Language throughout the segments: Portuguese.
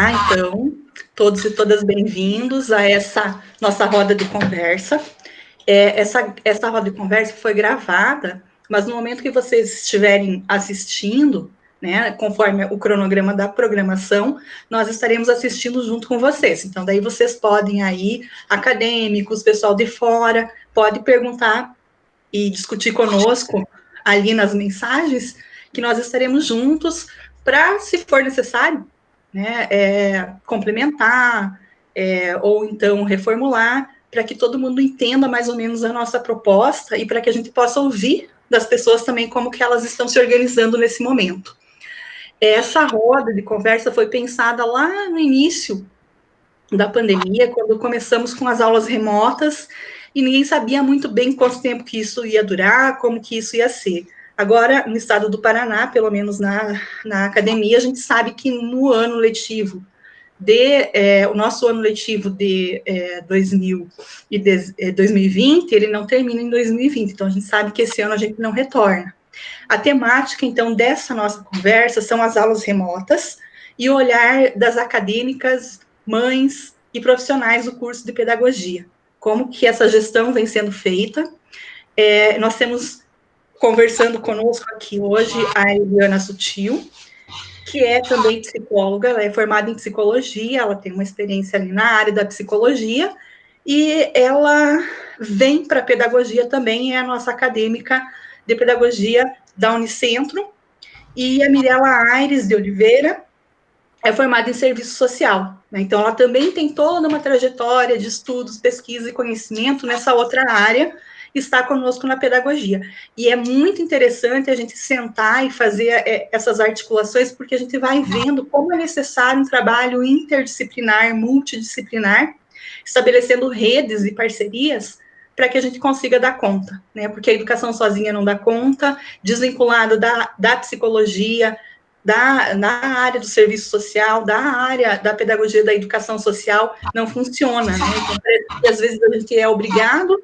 Olá, então, todos e todas bem-vindos a essa nossa roda de conversa. Essa roda de conversa foi gravada, mas no momento que vocês estiverem assistindo, né, conforme o cronograma da programação, nós estaremos assistindo junto com vocês. Então, daí vocês podem aí, acadêmicos, pessoal de fora, pode perguntar e discutir conosco ali nas mensagens, que nós estaremos juntos para, se for necessário, né, complementar, ou então reformular, para que todo mundo entenda mais ou menos a nossa proposta e para que a gente possa ouvir das pessoas também como que elas estão se organizando nesse momento. Essa roda de conversa foi pensada lá no início da pandemia, quando começamos com as aulas remotas, e ninguém sabia muito bem quanto tempo que isso ia durar, como que isso ia ser. Agora, no estado do Paraná, pelo menos na academia, a gente sabe que no ano letivo o nosso ano letivo de 2020, ele não termina em 2020, então a gente sabe que esse ano a gente não retorna. A temática, então, dessa nossa conversa são as aulas remotas e o olhar das acadêmicas, mães e profissionais do curso de pedagogia. Como que essa gestão vem sendo feita. Nós temos conversando conosco aqui hoje a Eliana Sutil, que é também psicóloga, ela é formada em psicologia, ela tem uma experiência ali na área da psicologia, e ela vem para a pedagogia também, é a nossa acadêmica de pedagogia da Unicentro, e a Mirela Aires de Oliveira é formada em serviço social, né? Então ela também tem toda uma trajetória de estudos, pesquisa e conhecimento nessa outra área, está conosco na pedagogia. E é muito interessante a gente sentar e fazer essas articulações, porque a gente vai vendo como é necessário um trabalho interdisciplinar, multidisciplinar, estabelecendo redes e parcerias para que a gente consiga dar conta, né? Porque a educação sozinha não dá conta, desvinculado da psicologia, na área do serviço social, da área da pedagogia da educação social, não funciona, né? Então, às vezes a gente é obrigado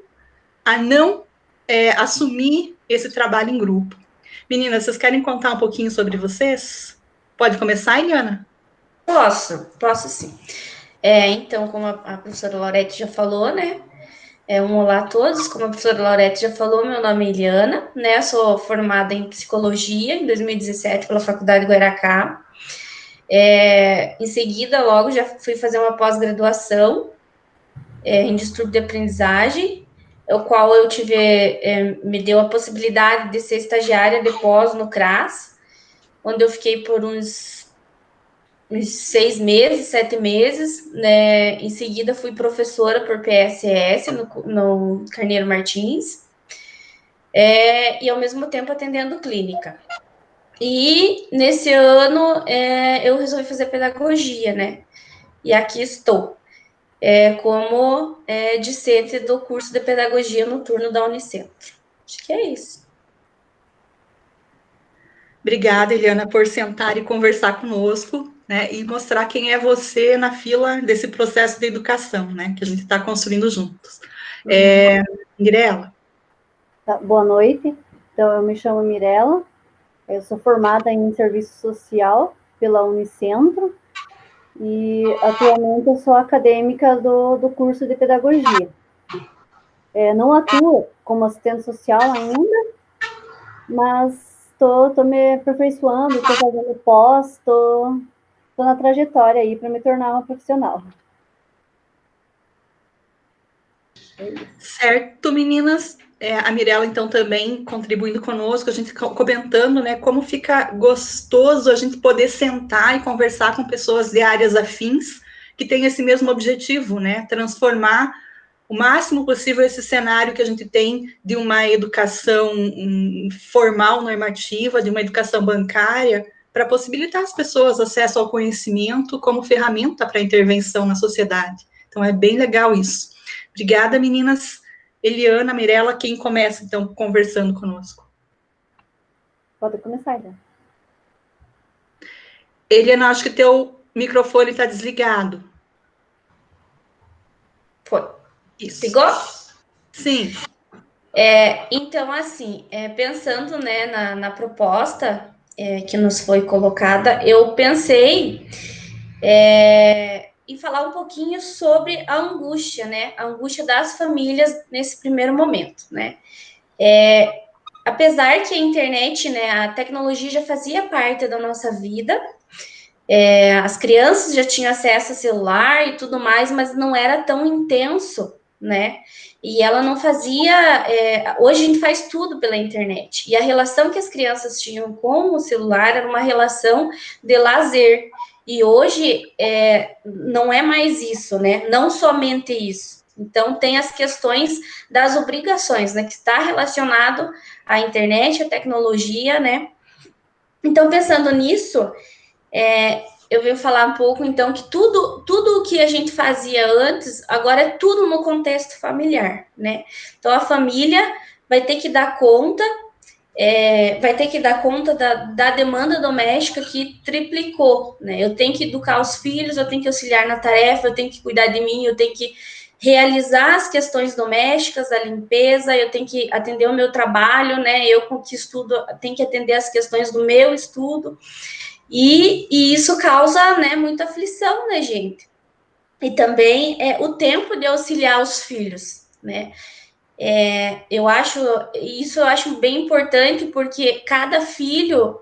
a não assumir esse trabalho em grupo. Meninas, vocês querem contar um pouquinho sobre vocês? Pode começar, Eliana? Posso sim. Então, como a professora Laurete já falou, né? Um olá a todos. Como a professora Laurete já falou, meu nome é Eliana, né? Eu sou formada em psicologia em 2017 pela Faculdade de Guaracá. Em seguida, logo já fui fazer uma pós-graduação em distúrbio de aprendizagem, o qual eu me deu a possibilidade de ser estagiária de pós no CRAS, onde eu fiquei por uns 6 meses, 7 meses, né? Em seguida fui professora por PSS no Carneiro Martins, e ao mesmo tempo atendendo clínica. E nesse ano eu resolvi fazer pedagogia, né? E aqui estou, como discente do curso de pedagogia noturno da Unicentro. Acho que é isso. Obrigada, Eliana, por sentar e conversar conosco, né, e mostrar quem é você na fila desse processo de educação, né, que a gente está construindo juntos. Mirela? Boa noite. Então, eu me chamo Mirela, eu sou formada em serviço social pela Unicentro e atualmente eu sou acadêmica do curso de pedagogia. Não atuo como assistente social ainda, mas estou me aperfeiçoando, estou fazendo pós, estou na trajetória aí para me tornar uma profissional. Certo, meninas. A Mirela, então, também contribuindo conosco, a gente comentando, né, como fica gostoso a gente poder sentar e conversar com pessoas de áreas afins que têm esse mesmo objetivo, né, transformar o máximo possível esse cenário que a gente tem de uma educação formal, normativa, de uma educação bancária, para possibilitar às pessoas acesso ao conhecimento como ferramenta para intervenção na sociedade. Então, é bem legal isso. Obrigada, meninas. Eliana, Mirela, quem começa, então, conversando conosco? Pode começar, então. Eliana, acho que teu microfone está desligado. Foi. Isso. Pegou? Sim. Então, assim, pensando, né, na proposta que nos foi colocada, eu pensei E falar um pouquinho sobre a angústia, né? A angústia das famílias nesse primeiro momento, né? Apesar que a internet, né, a tecnologia já fazia parte da nossa vida, as crianças já tinham acesso a celular e tudo mais, mas não era tão intenso, né? E ela não fazia. Hoje a gente faz tudo pela internet. E a relação que as crianças tinham com o celular era uma relação de lazer. E hoje não é mais isso, né? Não somente isso. Então, tem as questões das obrigações, né? Que está relacionado à internet, à tecnologia, né? Então, pensando nisso, eu venho falar um pouco, então, que tudo o que a gente fazia antes, agora é tudo no contexto familiar, né? Então, a família vai ter que dar conta, da demanda doméstica que triplicou, né? Eu tenho que educar os filhos, eu tenho que auxiliar na tarefa, eu tenho que cuidar de mim, eu tenho que realizar as questões domésticas, a limpeza, eu tenho que atender o meu trabalho, né? Eu que estudo, tenho que atender as questões do meu estudo, e isso causa, né, muita aflição na gente. E também o tempo de auxiliar os filhos, né? Eu acho bem importante, porque cada filho,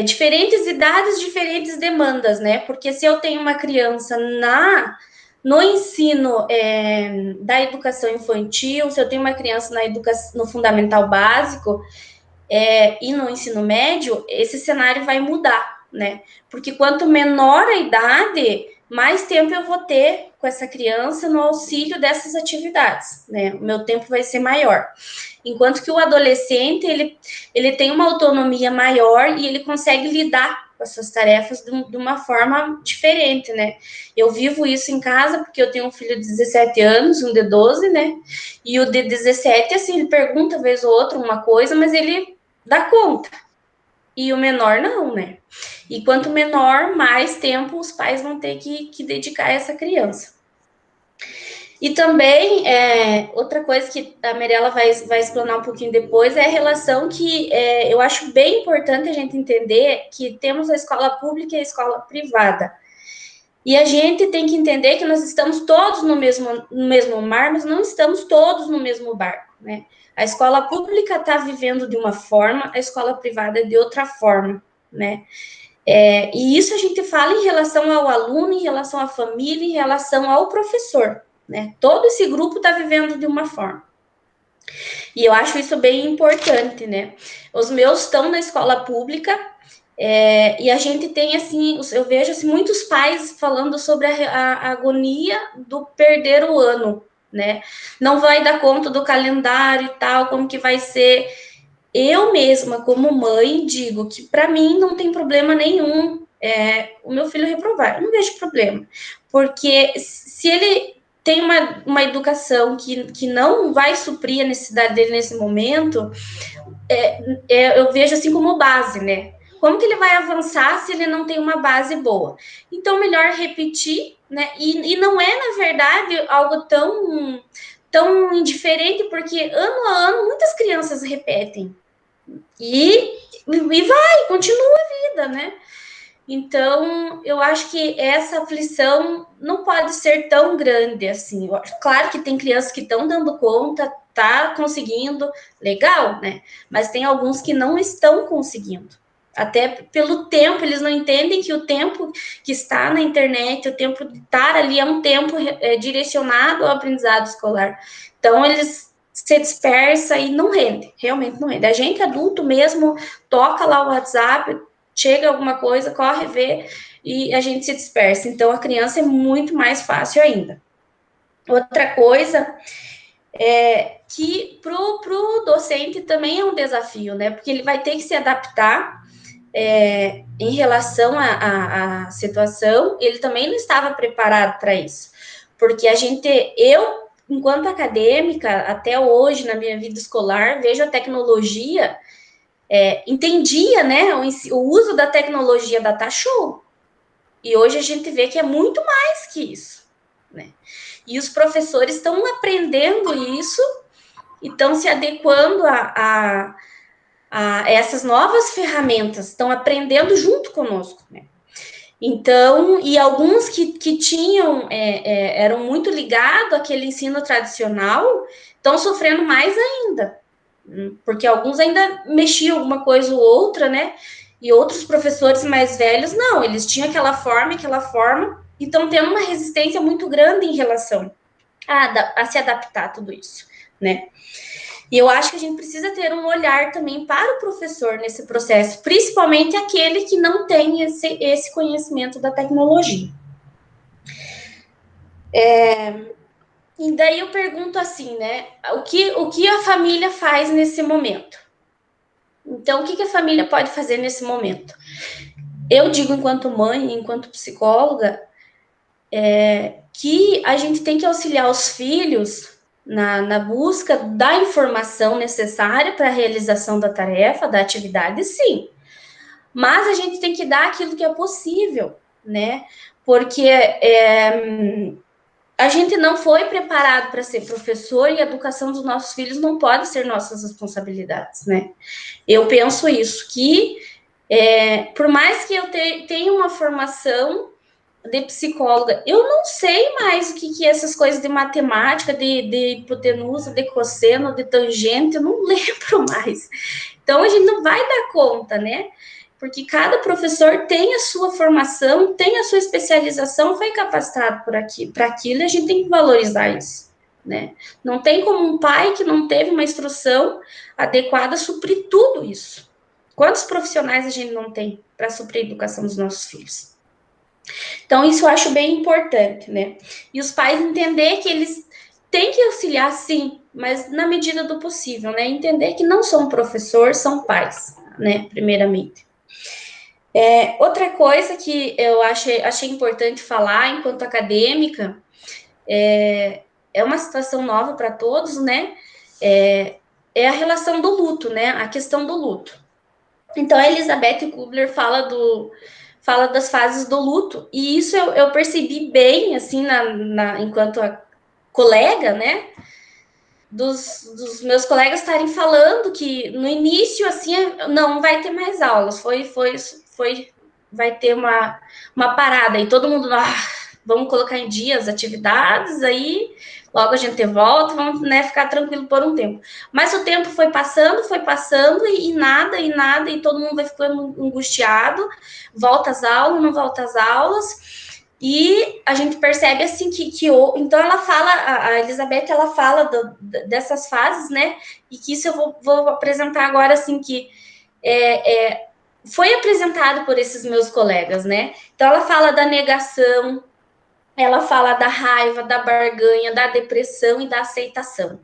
diferentes idades, diferentes demandas, né? Porque se eu tenho uma criança no ensino da educação infantil, se eu tenho uma criança no fundamental básico, e no ensino médio, esse cenário vai mudar, né? Porque quanto menor a idade, mais tempo eu vou ter com essa criança no auxílio dessas atividades, né? O meu tempo vai ser maior. Enquanto que o adolescente, ele tem uma autonomia maior e ele consegue lidar com as suas tarefas de uma forma diferente, né? Eu vivo isso em casa porque eu tenho um filho de 17 anos, um de 12, né? E o de 17, assim, ele pergunta vez ou outra uma coisa, mas ele dá conta. E o menor não, né? E quanto menor, mais tempo os pais vão ter que dedicar a essa criança. E também, outra coisa que a Mirella vai explanar um pouquinho depois é a relação que eu acho bem importante a gente entender que temos a escola pública e a escola privada. E a gente tem que entender que nós estamos todos no mesmo mar, mas não estamos todos no mesmo barco, né? A escola pública está vivendo de uma forma, a escola privada de outra forma, né? E isso a gente fala em relação ao aluno, em relação à família, em relação ao professor, né? Todo esse grupo está vivendo de uma forma. E eu acho isso bem importante, né? Os meus estão na escola pública, e a gente tem, assim, eu vejo assim, muitos pais falando sobre a agonia do perder o ano, né? Não vai dar conta do calendário e tal, como que vai ser. Eu mesma, como mãe, digo que para mim não tem problema nenhum o meu filho reprovar. Eu não vejo problema. Porque se ele tem uma educação que não vai suprir a necessidade dele nesse momento, eu vejo assim como base, né? Como que ele vai avançar se ele não tem uma base boa? Então, melhor repetir, né? E não é, na verdade, algo tão indiferente, porque ano a ano muitas crianças repetem. E continua a vida, né? Então, eu acho que essa aflição não pode ser tão grande assim. Claro que tem crianças que estão dando conta, tá conseguindo, legal, né? Mas tem alguns que não estão conseguindo. Até pelo tempo, eles não entendem que o tempo que está na internet, o tempo de estar ali é um tempo direcionado ao aprendizado escolar. Então, eles se dispersa e não rende, realmente não rende. A gente adulto mesmo toca lá o WhatsApp, chega alguma coisa, corre ver e a gente se dispersa. Então, a criança é muito mais fácil ainda. Outra coisa que pro docente também é um desafio, né? Porque ele vai ter que se adaptar em relação à situação, ele também não estava preparado para isso. Porque eu, enquanto acadêmica, até hoje, na minha vida escolar, vejo a tecnologia, entendia, né, o uso da tecnologia da show. E hoje a gente vê que é muito mais que isso, né? E os professores estão aprendendo isso e estão se adequando a essas novas ferramentas, estão aprendendo junto conosco, né? Então, e alguns que tinham, eram muito ligados àquele ensino tradicional, estão sofrendo mais ainda, porque alguns ainda mexiam alguma coisa ou outra, né? E outros professores mais velhos, não, eles tinham aquela forma, e estão tendo uma resistência muito grande em relação a se adaptar a tudo isso, né? E eu acho que a gente precisa ter um olhar também para o professor nesse processo, principalmente aquele que não tem esse conhecimento da tecnologia. E daí eu pergunto assim, né? O que a família faz nesse momento? Então, o que a família pode fazer nesse momento? Eu digo, enquanto mãe, enquanto psicóloga, que a gente tem que auxiliar os filhos na busca da informação necessária para a realização da tarefa, da atividade, sim. Mas a gente tem que dar aquilo que é possível, né? Porque a gente não foi preparado para ser professor e a educação dos nossos filhos não pode ser nossas responsabilidades, né? Eu penso isso, que por mais que eu tenha uma formação de psicóloga, eu não sei mais o que é essas coisas de matemática, de hipotenusa, de cosseno, de tangente, eu não lembro mais. Então, a gente não vai dar conta, né? Porque cada professor tem a sua formação, tem a sua especialização, foi capacitado para aquilo, e a gente tem que valorizar isso, né? Não tem como um pai que não teve uma instrução adequada suprir tudo isso. Quantos profissionais a gente não tem para suprir a educação dos nossos filhos? Então, isso eu acho bem importante, né? E os pais entender que eles têm que auxiliar, sim, mas na medida do possível, né? Entender que não são professor, são pais, né? Primeiramente. Outra coisa que eu achei importante falar enquanto acadêmica é uma situação nova para todos, né? É a relação do luto, né? A questão do luto. Então, a Elizabeth Kubler fala das fases do luto, e isso eu percebi bem, assim, enquanto a colega, né? Dos meus colegas estarem falando que no início, assim, não vai ter mais aulas, vai ter uma parada, e todo mundo, vamos colocar em dia as atividades, aí logo a gente volta, vamos, né, ficar tranquilo por um tempo. Mas o tempo foi passando, e nada, e todo mundo vai ficando angustiado, volta às aulas, não volta às aulas. E a gente percebe assim então ela fala, a Elizabeth, ela fala dessas fases, né? E que isso eu vou apresentar agora, assim, que foi apresentado por esses meus colegas, né? Então ela fala da negação, ela fala da raiva, da barganha, da depressão e da aceitação.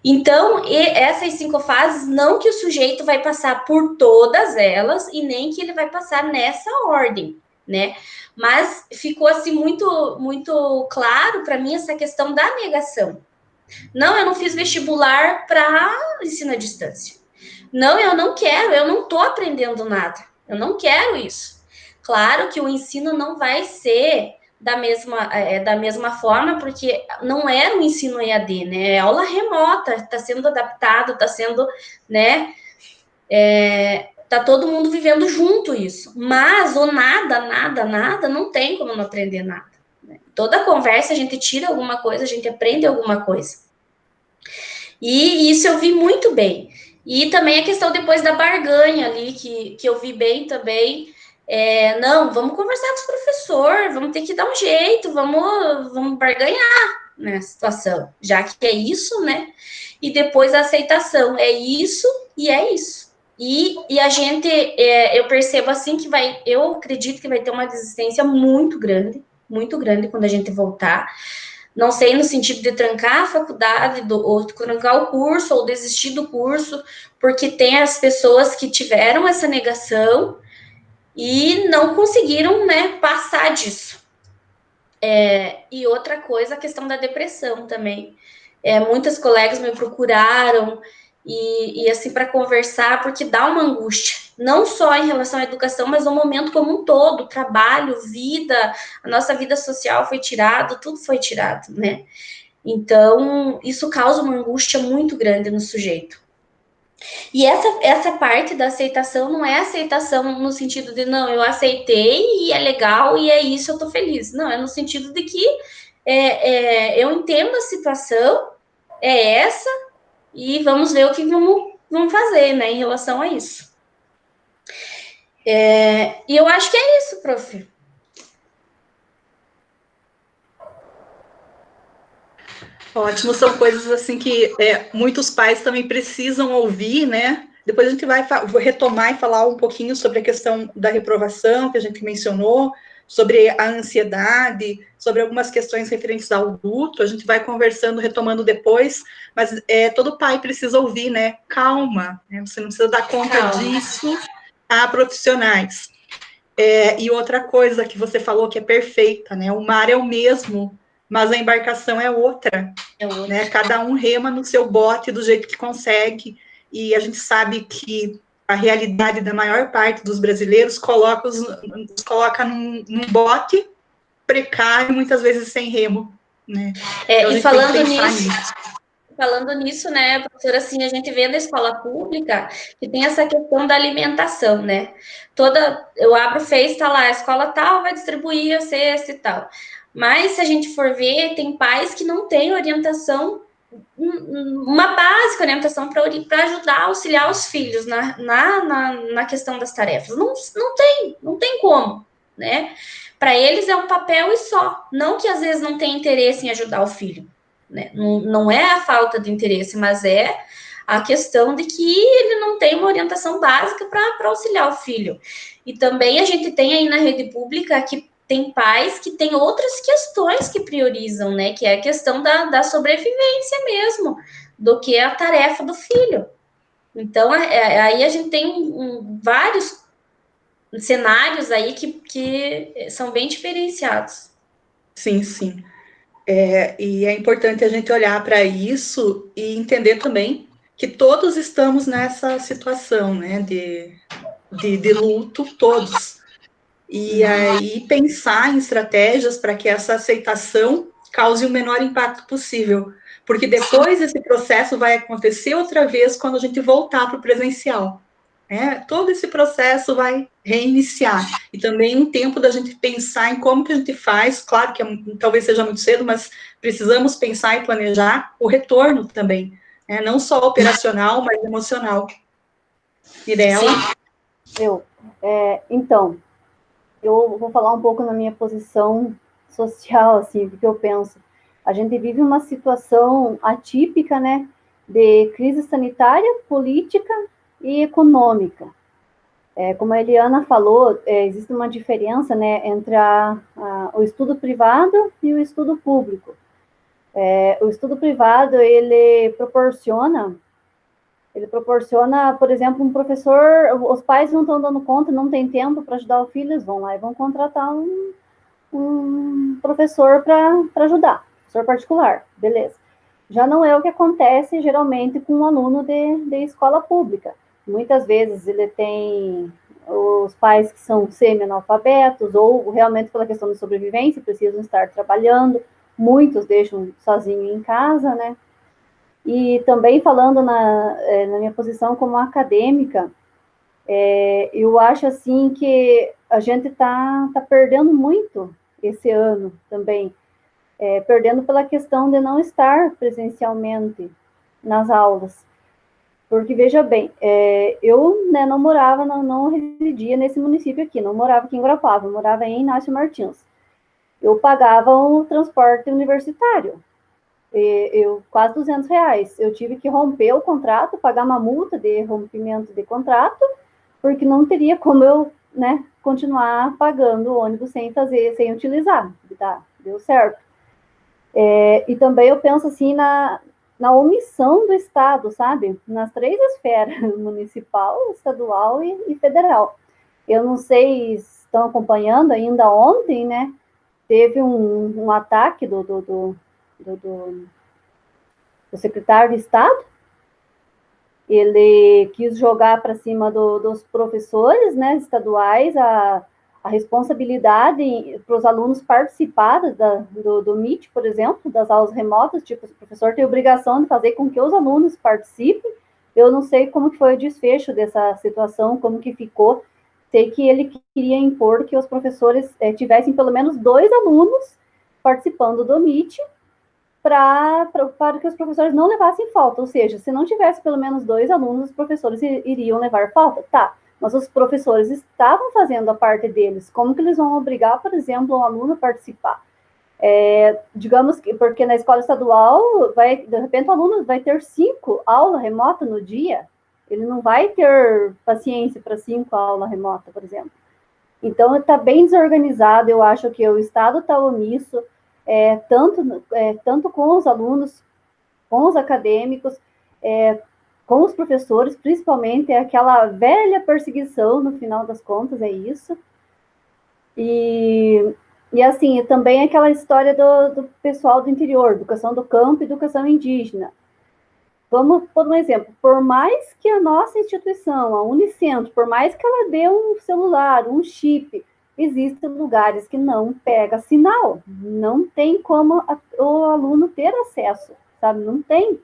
Então, essas 5 fases, não que o sujeito vai passar por todas elas e nem que ele vai passar nessa ordem, né? Mas ficou assim muito, muito claro para mim essa questão da negação. Não, eu não fiz vestibular para ensino à distância. Não, eu não quero, eu não estou aprendendo nada. Eu não quero isso. Claro que o ensino não vai ser da mesma forma, porque não era um ensino EAD, né? É aula remota, está sendo adaptado, está sendo, né? Tá todo mundo vivendo junto isso. Mas o nada, não tem como não aprender nada. Né? Toda conversa a gente tira alguma coisa, a gente aprende alguma coisa. E isso eu vi muito bem. E também a questão depois da barganha ali, que eu vi bem também. Não, vamos conversar com os professores, vamos ter que dar um jeito, vamos barganhar na situação, já que é isso, né? E depois a aceitação, é isso e é isso. E a gente, eu percebo assim que eu acredito que vai ter uma desistência muito grande quando a gente voltar. Não sei no sentido de trancar a faculdade, ou trancar o curso, ou desistir do curso, porque tem as pessoas que tiveram essa negação e não conseguiram, né, passar disso. E outra coisa, a questão da depressão também. Muitas colegas me procuraram e assim, para conversar, porque dá uma angústia, não só em relação à educação, mas no momento como um todo, trabalho, vida, a nossa vida social foi tirado, tudo foi tirado, né? Então, isso causa uma angústia muito grande no sujeito. E essa parte da aceitação não é aceitação no sentido de, não, eu aceitei e é legal e é isso, eu tô feliz. Não, é no sentido de que eu entendo a situação, é essa, e vamos ver o que vamos fazer, né, em relação a isso. E eu acho que é isso, prof. Ótimo, são coisas assim que muitos pais também precisam ouvir, né? Depois a gente vai retomar e falar um pouquinho sobre a questão da reprovação, que a gente mencionou, sobre a ansiedade, sobre algumas questões referentes ao luto, a gente vai conversando, retomando depois, mas todo pai precisa ouvir, né? Calma, né? Você não precisa dar conta disso a profissionais. E outra coisa que você falou que é perfeita, né? O mar é o mesmo, mas a embarcação é outra. Né? Cada um rema no seu bote do jeito que consegue, e a gente sabe que a realidade da maior parte dos brasileiros coloca num bote precário, muitas vezes sem remo. Né? Então, e falando nisso, né, professora, assim, a gente vê na escola pública que tem essa questão da alimentação, né? Eu abro o Face, tá lá, a escola tal vai distribuir a cesta e tal. Mas, se a gente for ver, tem pais que não têm orientação, uma básica orientação para ajudar, auxiliar os filhos na questão das tarefas. Não tem como, né? Para eles é um papel e só. Não que às vezes não tenha interesse em ajudar o filho, né? Não é a falta de interesse, mas é a questão de que ele não tem uma orientação básica para auxiliar o filho. E também a gente tem aí na rede pública que tem pais que têm outras questões que priorizam, né? Que é a questão da sobrevivência mesmo, do que a tarefa do filho. Então, aí a gente tem vários cenários aí que são bem diferenciados. Sim, sim. E é importante a gente olhar para isso e entender também que todos estamos nessa situação, né, de luto, todos. E aí pensar em estratégias para que essa aceitação cause o menor impacto possível, porque depois esse processo vai acontecer outra vez quando a gente voltar para o presencial. Todo esse processo vai reiniciar, e também um tempo da gente pensar em como que a gente faz, claro que talvez seja muito cedo, mas precisamos pensar e planejar o retorno também, não só operacional, mas emocional. Mirela? Então, eu vou falar um pouco na minha posição social, assim, porque eu penso, a gente vive uma situação atípica, né, de crise sanitária, política e econômica. Como a Eliana falou, existe uma diferença, né, entre o estudo privado e o estudo público. O estudo privado, ele proporciona, por exemplo, um professor, os pais não estão dando conta, não tem tempo para ajudar o filho, eles vão lá e vão contratar um professor para ajudar, professor particular, beleza. Já não é o que acontece, geralmente, com um aluno de escola pública. Muitas vezes ele tem os pais que são semi-analfabetos, ou realmente pela questão de sobrevivência, precisam estar trabalhando, muitos deixam sozinho em casa, né? E também falando na minha posição como acadêmica, eu acho assim que a gente tá perdendo muito esse ano também, perdendo pela questão de não estar presencialmente nas aulas. Porque, veja bem, eu não morava, não residia nesse município aqui, não morava aqui em Guarapuava, eu morava em Inácio Martins. Eu pagava o transporte universitário, quase R$200. Eu tive que romper o contrato, pagar uma multa de rompimento de contrato, porque não teria como eu, né, continuar pagando o ônibus sem utilizar. Tá? Deu certo. E também eu penso assim na omissão do Estado, sabe? Nas 3 esferas, municipal, estadual e federal. Eu não sei se estão acompanhando, ainda ontem, né? Teve um ataque do secretário de Estado. Ele quis jogar para cima dos professores, né, estaduais, a responsabilidade para os alunos participarem do Meet, por exemplo, das aulas remotas, tipo, o professor tem a obrigação de fazer com que os alunos participem, Eu não sei como que foi o desfecho dessa situação, como que ficou. Sei que ele queria impor que os professores tivessem pelo menos 2 alunos participando do Meet para que os professores não levassem falta. Ou seja, se não tivesse pelo menos 2 alunos, os professores iriam levar falta. Tá, mas os professores estavam fazendo a parte deles. Como que eles vão obrigar, por exemplo, um aluno a participar? Digamos que, porque na escola estadual, de repente o aluno vai ter 5 aulas remotas no dia, ele não vai ter paciência para 5 aulas remotas, por exemplo. Então, está bem desorganizado, eu acho que o Estado está omisso, tanto com os alunos, com os acadêmicos, com os professores, principalmente, é aquela velha perseguição, no final das contas, é isso. E assim, também aquela história do pessoal do interior, educação do campo e educação indígena. Vamos por um exemplo, por mais que a nossa instituição, a Unicentro, por mais que ela dê um celular, um chip, existem lugares que não pega sinal, não tem como o aluno ter acesso, sabe? Não tem.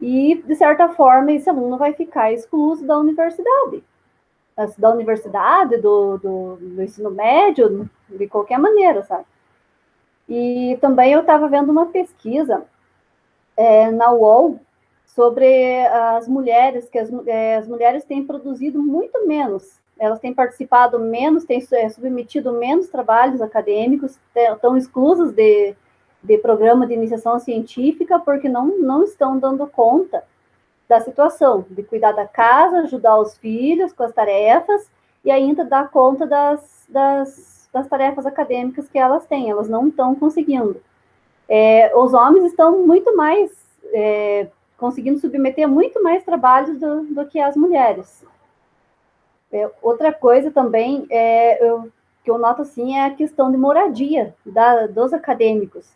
E, de certa forma, esse aluno vai ficar excluído da universidade. Do ensino médio, de qualquer maneira, sabe? E também eu estava vendo uma pesquisa na UOL sobre as mulheres, que as mulheres têm produzido muito menos, elas têm participado menos, têm submetido menos trabalhos acadêmicos, estão exclusas de programa de iniciação científica, porque não estão dando conta da situação, de cuidar da casa, ajudar os filhos com as tarefas, e ainda dar conta das tarefas acadêmicas que elas têm, elas não estão conseguindo. Os homens estão muito mais conseguindo submeter muito mais trabalhos do que as mulheres. Outra coisa também que eu noto assim é a questão de moradia dos acadêmicos.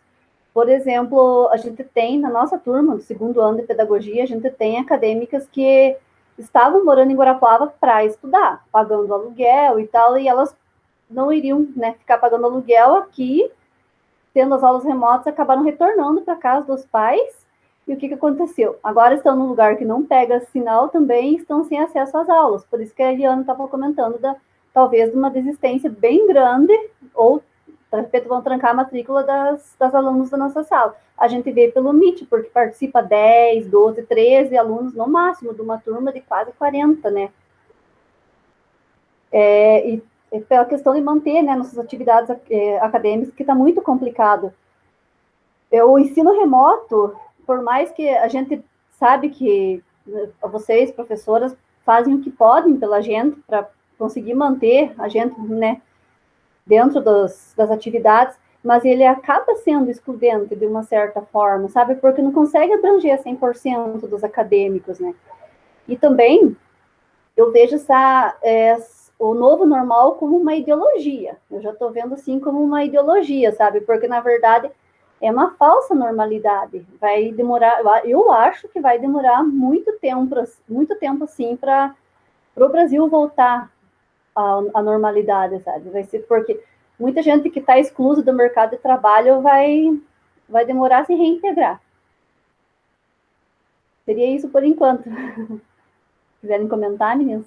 Por exemplo, a gente tem na nossa turma, no 2º ano de pedagogia, a gente tem acadêmicas que estavam morando em Guarapuava para estudar, pagando aluguel e tal, e elas não iriam, né, ficar pagando aluguel aqui, tendo as aulas remotas, acabaram retornando para casa dos pais. E o que aconteceu? Agora estão num lugar que não pega sinal também, estão sem acesso às aulas. Por isso que a Eliana estava comentando talvez de uma desistência bem grande, ou de repente vão trancar a matrícula das alunos da nossa sala. A gente vê pelo Meet, porque participa 10, 12, 13 alunos no máximo, de uma turma de quase 40, né? E pela questão de manter, né, nossas atividades acadêmicas, que está muito complicado. O ensino remoto, por mais que a gente sabe que vocês, professoras, fazem o que podem pela gente para conseguir manter a gente, né, dentro das atividades, mas ele acaba sendo excludente de uma certa forma, sabe? Porque não consegue abranger 100% dos acadêmicos, né? E também eu vejo o novo normal como uma ideologia. Eu já estou vendo assim como uma ideologia, sabe? Porque, na verdade, é uma falsa normalidade. Vai demorar, eu acho que vai demorar muito tempo assim, para o Brasil voltar à normalidade, sabe? Vai ser porque muita gente que está exclusa do mercado de trabalho vai demorar a se reintegrar. Seria isso por enquanto. Quiserem comentar, meninas?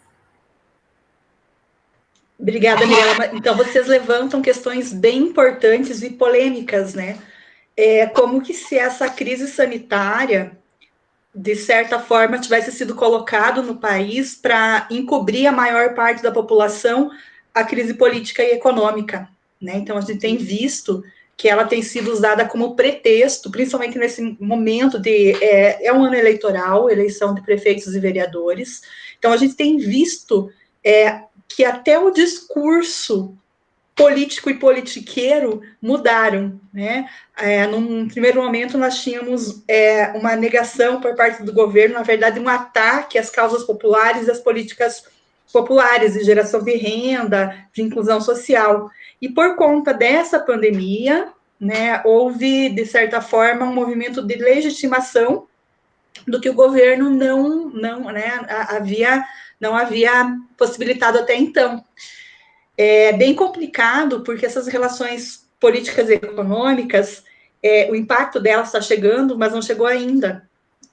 Obrigada, Mirella. Então, vocês levantam questões bem importantes e polêmicas, né? Como que se essa crise sanitária, de certa forma, tivesse sido colocado no país para encobrir a maior parte da população a crise política e econômica, né? Então, a gente tem visto que ela tem sido usada como pretexto, principalmente nesse momento é um ano eleitoral, eleição de prefeitos e vereadores. Então, a gente tem visto que até o discurso político e politiqueiro mudaram, né? Num primeiro momento, nós tínhamos uma negação por parte do governo, na verdade, um ataque às causas populares e às políticas populares de geração de renda, de inclusão social. E por conta dessa pandemia, né, houve, de certa forma, um movimento de legitimação do que o governo não havia possibilitado até então. É bem complicado, porque essas relações políticas e econômicas, o impacto delas está chegando, mas não chegou ainda.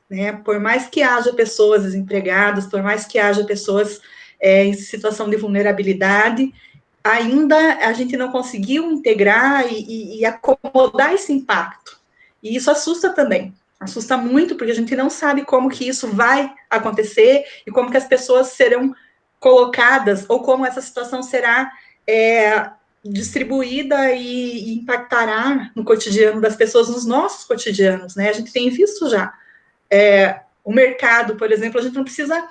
né? Por mais que haja pessoas desempregadas, por mais que haja pessoas em situação de vulnerabilidade, ainda a gente não conseguiu integrar e acomodar esse impacto. E isso assusta também. Assusta muito, porque a gente não sabe como que isso vai acontecer e como que as pessoas serão colocadas, ou como essa situação será distribuída e impactará no cotidiano das pessoas, nos nossos cotidianos, né? A gente tem visto já o mercado, por exemplo, a gente não precisa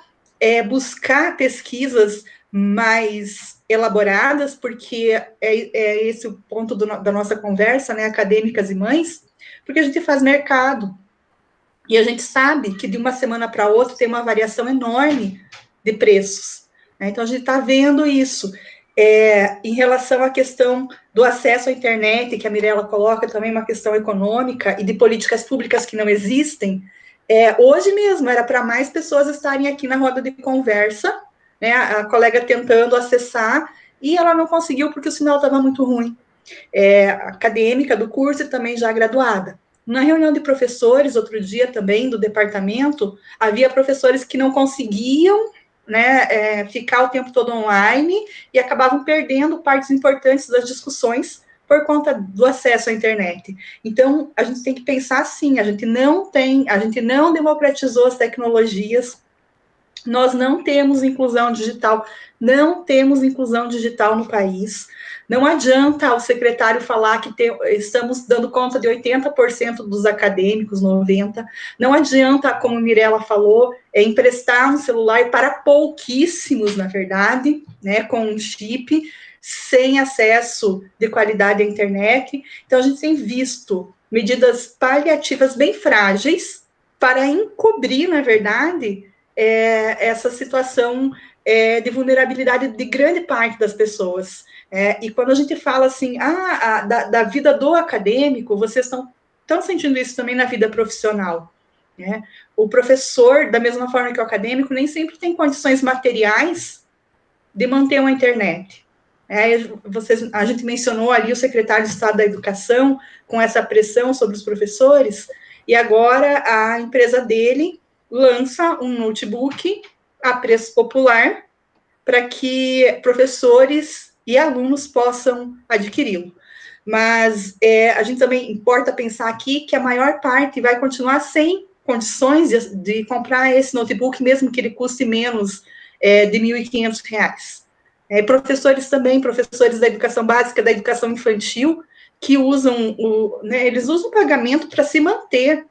buscar pesquisas mais elaboradas, porque é esse o ponto da nossa conversa, né, acadêmicas e mães, porque a gente faz mercado, e a gente sabe que de uma semana para outra tem uma variação enorme de preços, né? Então a gente está vendo isso. Em relação à questão do acesso à internet, que a Mirella coloca também uma questão econômica e de políticas públicas que não existem, hoje mesmo era para mais pessoas estarem aqui na roda de conversa, né, a colega tentando acessar, e ela não conseguiu porque o sinal estava muito ruim. Acadêmica do curso e também já graduada. Na reunião de professores, outro dia também, do departamento, havia professores que não conseguiam, né, ficar o tempo todo online e acabavam perdendo partes importantes das discussões por conta do acesso à internet. Então, a gente tem que pensar assim, a gente não democratizou as tecnologias, nós não temos inclusão digital no país. Não adianta o secretário falar que estamos dando conta de 80% dos acadêmicos, 90%. Não adianta, como a Mirella falou, emprestar um celular para pouquíssimos, na verdade, né, com um chip, sem acesso de qualidade à internet. Então, a gente tem visto medidas paliativas bem frágeis para encobrir, na verdade, essa situação de vulnerabilidade de grande parte das pessoas. E quando a gente fala assim, da vida do acadêmico, vocês estão sentindo isso também na vida profissional, né? O professor, da mesma forma que o acadêmico, nem sempre tem condições materiais de manter uma internet. A gente mencionou ali o secretário de Estado da Educação, com essa pressão sobre os professores, e agora a empresa dele lança um notebook a preço popular para que professores e alunos possam adquiri-lo. Mas a gente também importa pensar aqui que a maior parte vai continuar sem condições de comprar esse notebook, mesmo que ele custe menos de R$ 1.500. Professores também, professores da educação básica, da educação infantil, que usam eles usam o pagamento para se manter.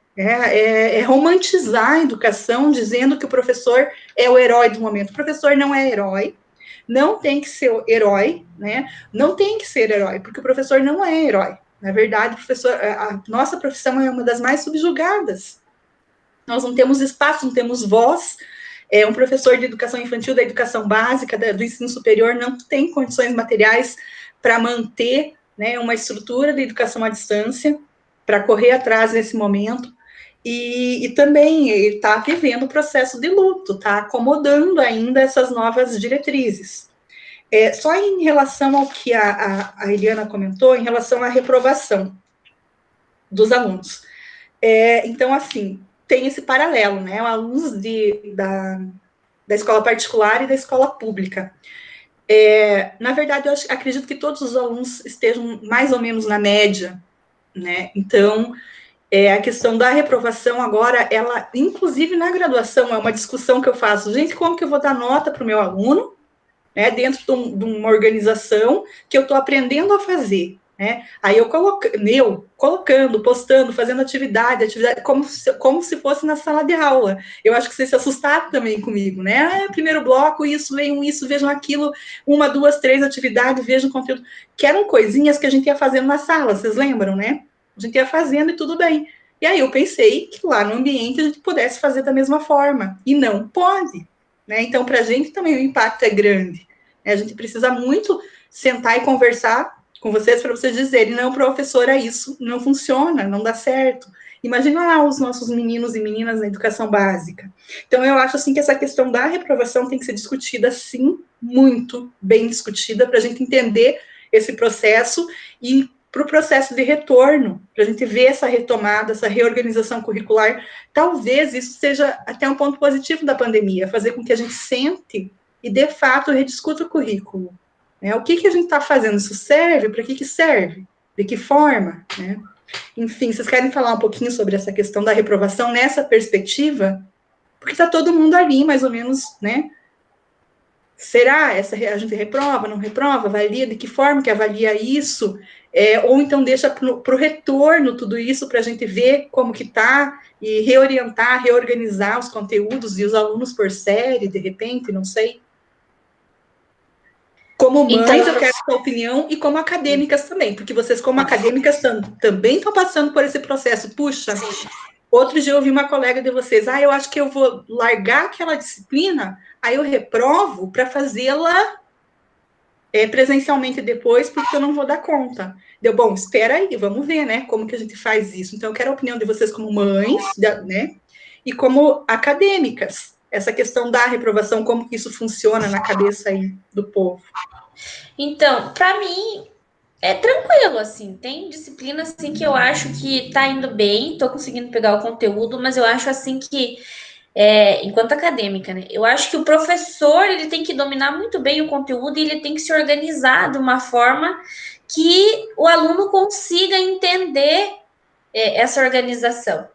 Romantizar a educação, dizendo que o professor é o herói do momento. O professor não é herói, não tem que ser herói, né? Não tem que ser herói, porque o professor não é herói. Na verdade, a nossa profissão é uma das mais subjugadas. Nós não temos espaço, não temos voz. Um professor de educação infantil, da educação básica, do ensino superior, não tem condições materiais para manter, né, uma estrutura de educação à distância, para correr atrás nesse momento. E também ele está vivendo o processo de luto, está acomodando ainda essas novas diretrizes. Só em relação ao que a Eliana comentou, em relação à reprovação dos alunos. Então, assim, tem esse paralelo, né? Alunos da escola particular e da escola pública. Na verdade, eu acredito que todos os alunos estejam mais ou menos na média, né? Então, a questão da reprovação agora, ela, inclusive na graduação, é uma discussão que eu faço. Gente, como que eu vou dar nota para o meu aluno, né, dentro de uma organização que eu estou aprendendo a fazer, né? Aí eu colocando, postando, fazendo atividade como se fosse na sala de aula. Eu acho que vocês se assustaram também comigo, né? Primeiro bloco, isso, leiam isso, vejam aquilo, 1, 2, 3 atividades, vejam conteúdo, que eram coisinhas que a gente ia fazendo na sala, vocês lembram, né? A gente ia fazendo e tudo bem. E aí eu pensei que lá no ambiente a gente pudesse fazer da mesma forma. E não pode. Né? Então, para a gente também o impacto é grande. A gente precisa muito sentar e conversar com vocês para vocês dizerem, não, professora, isso não funciona, não dá certo. Imagina lá os nossos meninos e meninas na educação básica. Então, eu acho assim que essa questão da reprovação tem que ser discutida, sim, muito bem discutida, para a gente entender esse processo e para o processo de retorno, para a gente ver essa retomada, essa reorganização curricular. Talvez isso seja até um ponto positivo da pandemia, fazer com que a gente sente e, de fato, rediscuta o currículo. Né? O que a gente está fazendo? Isso serve? Para que serve? De que forma? Né? Enfim, vocês querem falar um pouquinho sobre essa questão da reprovação nessa perspectiva? Porque está todo mundo ali, mais ou menos, né? Será a gente reprova, não reprova, avalia, de que forma que avalia isso? Ou então deixa para o retorno tudo isso para a gente ver como que está e reorientar, reorganizar os conteúdos e os alunos por série, de repente, não sei. Como mães, então, eu quero a sua opinião e como acadêmicas também, porque vocês, como acadêmicas, também estão passando por esse processo. Puxa, outro dia eu ouvi uma colega de vocês, eu acho que eu vou largar aquela disciplina, aí eu reprovo para fazê-la presencialmente depois, porque eu não vou dar conta. Deu, bom, espera aí, vamos ver, né, como que a gente faz isso. Então, eu quero a opinião de vocês como mães, né, e como acadêmicas, essa questão da reprovação, como que isso funciona na cabeça aí do povo. Então, para mim, é tranquilo, assim, tem disciplina, assim, que eu acho que tá indo bem, tô conseguindo pegar o conteúdo, mas eu acho, assim, que enquanto acadêmica, né? Eu acho que o professor ele tem que dominar muito bem o conteúdo e ele tem que se organizar de uma forma que o aluno consiga entender essa organização.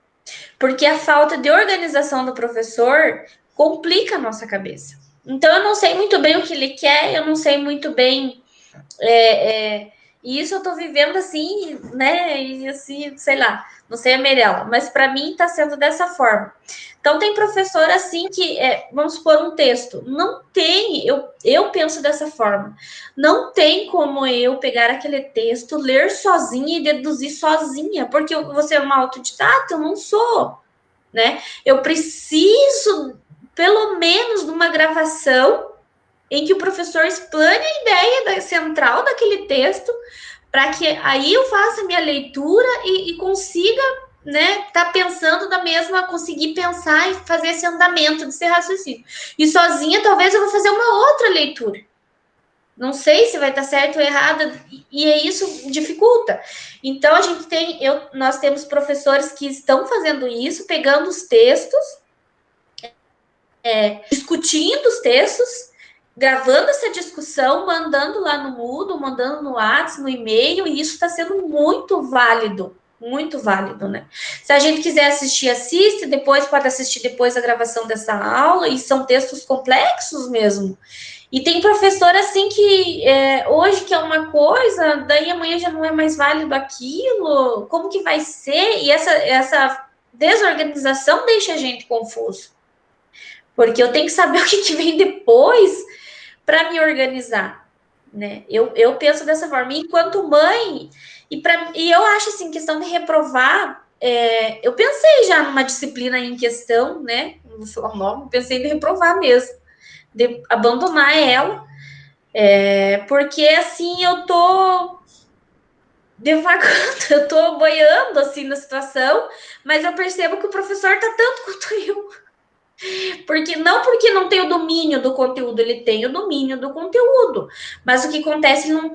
Porque a falta de organização do professor complica a nossa cabeça. Então, eu não sei muito bem o que ele quer, eu não sei muito bem. E isso eu tô vivendo assim, né? E assim, sei lá, não sei a Mirella, mas para mim tá sendo dessa forma. Então, tem professor assim que, vamos supor, um texto. Não tem, eu penso dessa forma. Não tem como eu pegar aquele texto, ler sozinha e deduzir sozinha, porque você é uma autodidata, eu não sou, né? Eu preciso, pelo menos, de uma gravação em que o professor explane a ideia central daquele texto, para que aí eu faça a minha leitura e consiga, né, tá pensando da mesma, conseguir pensar e fazer esse andamento desse raciocínio. E sozinha, talvez eu vou fazer uma outra leitura. Não sei se vai estar certo ou errado, e isso dificulta. Então, nós temos professores que estão fazendo isso, pegando os textos, discutindo os textos, gravando essa discussão, mandando lá no Moodle, mandando no WhatsApp, no e-mail, e isso está sendo muito válido, né? Se a gente quiser assistir, assiste, depois pode assistir depois a gravação dessa aula, e são textos complexos mesmo. E tem professor assim que hoje que é uma coisa, daí amanhã já não é mais válido aquilo, como que vai ser? E essa desorganização deixa a gente confuso. Porque eu tenho que saber o que vem depois para me organizar, né? Eu penso dessa forma. E enquanto mãe, e eu acho assim, questão de reprovar, eu pensei já numa disciplina em questão, né? Não vou falar o nome, pensei em reprovar mesmo, de abandonar ela, porque assim eu tô devagando, eu tô boiando assim na situação, mas eu percebo que o professor tá tanto quanto eu. Porque não tem o domínio do conteúdo, ele tem o domínio do conteúdo. Mas o que acontece, ele não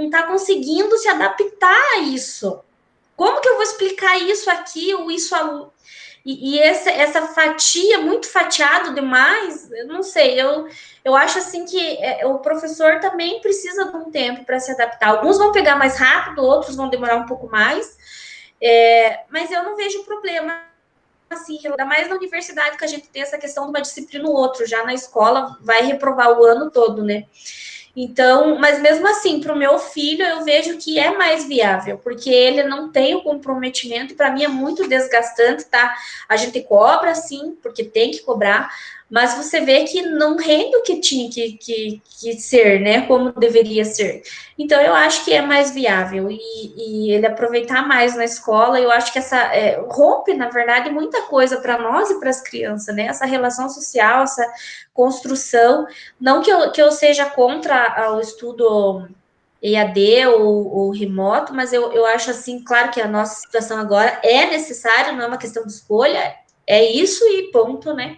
tá conseguindo se adaptar a isso. Como que eu vou explicar isso aqui, ou isso e essa fatia, muito fatiado demais, eu não sei, eu acho assim que o professor também precisa de um tempo para se adaptar. Alguns vão pegar mais rápido, outros vão demorar um pouco mais, mas eu não vejo problema assim, ainda mais na universidade que a gente tem essa questão de uma disciplina ou outra, já na escola vai reprovar o ano todo, né? Então, mas mesmo assim, para o meu filho, eu vejo que é mais viável, porque ele não tem o comprometimento, e para mim é muito desgastante, tá? A gente cobra, sim, porque tem que cobrar, mas você vê que não rende o que tinha que ser, né? Como deveria ser. Então, eu acho que é mais viável, e ele aproveitar mais na escola, eu acho que rompe, na verdade, muita coisa para nós e para as crianças, né? Essa relação social, essa construção. Não que eu seja contra o estudo EAD ou remoto, mas eu acho assim, claro que a nossa situação agora é necessária, não é uma questão de escolha, é isso e ponto, né?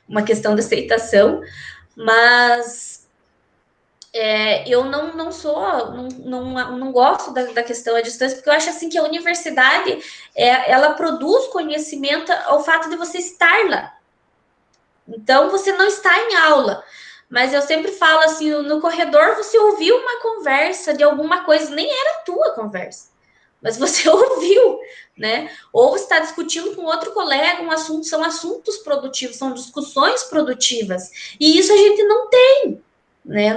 Uma questão de aceitação, mas eu não gosto da questão à distância, porque eu acho assim que a universidade ela produz conhecimento ao fato de você estar lá. Então, você não está em aula. Mas eu sempre falo assim, no corredor você ouviu uma conversa de alguma coisa, nem era a tua conversa, mas você ouviu, né? Ou está discutindo com outro colega um assunto, são assuntos produtivos, são discussões produtivas. E isso a gente não tem, né?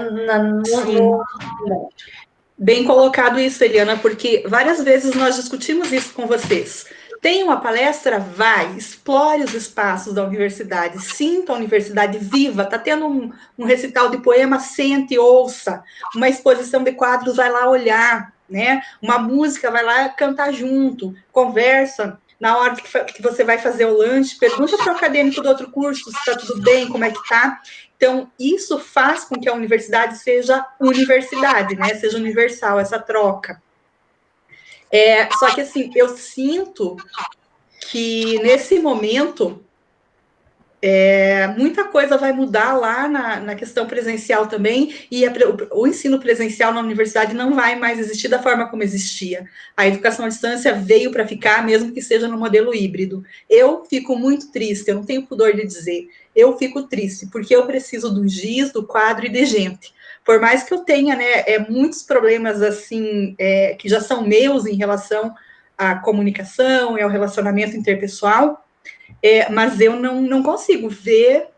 Bem colocado isso, Eliana, porque várias vezes nós discutimos isso com vocês. Tem uma palestra? Vai, explore os espaços da universidade, sinta a universidade viva, está tendo um recital de poema, sente, ouça, uma exposição de quadros, vai lá olhar, né? Uma música, vai lá cantar junto, conversa, na hora que você vai fazer o lanche, pergunta para o acadêmico do outro curso se está tudo bem, como é que está. Então, isso faz com que a universidade seja universidade, né? Seja universal, essa troca. Só que, assim, eu sinto que, nesse momento, muita coisa vai mudar lá na questão presencial também, e o ensino presencial na universidade não vai mais existir da forma como existia. A educação à distância veio para ficar, mesmo que seja no modelo híbrido. Eu fico muito triste, eu não tenho pudor de dizer, eu fico triste, porque eu preciso do giz, do quadro e de gente. Por mais que eu tenha, né, muitos problemas, assim, que já são meus em relação à comunicação e ao relacionamento interpessoal, mas eu não consigo ver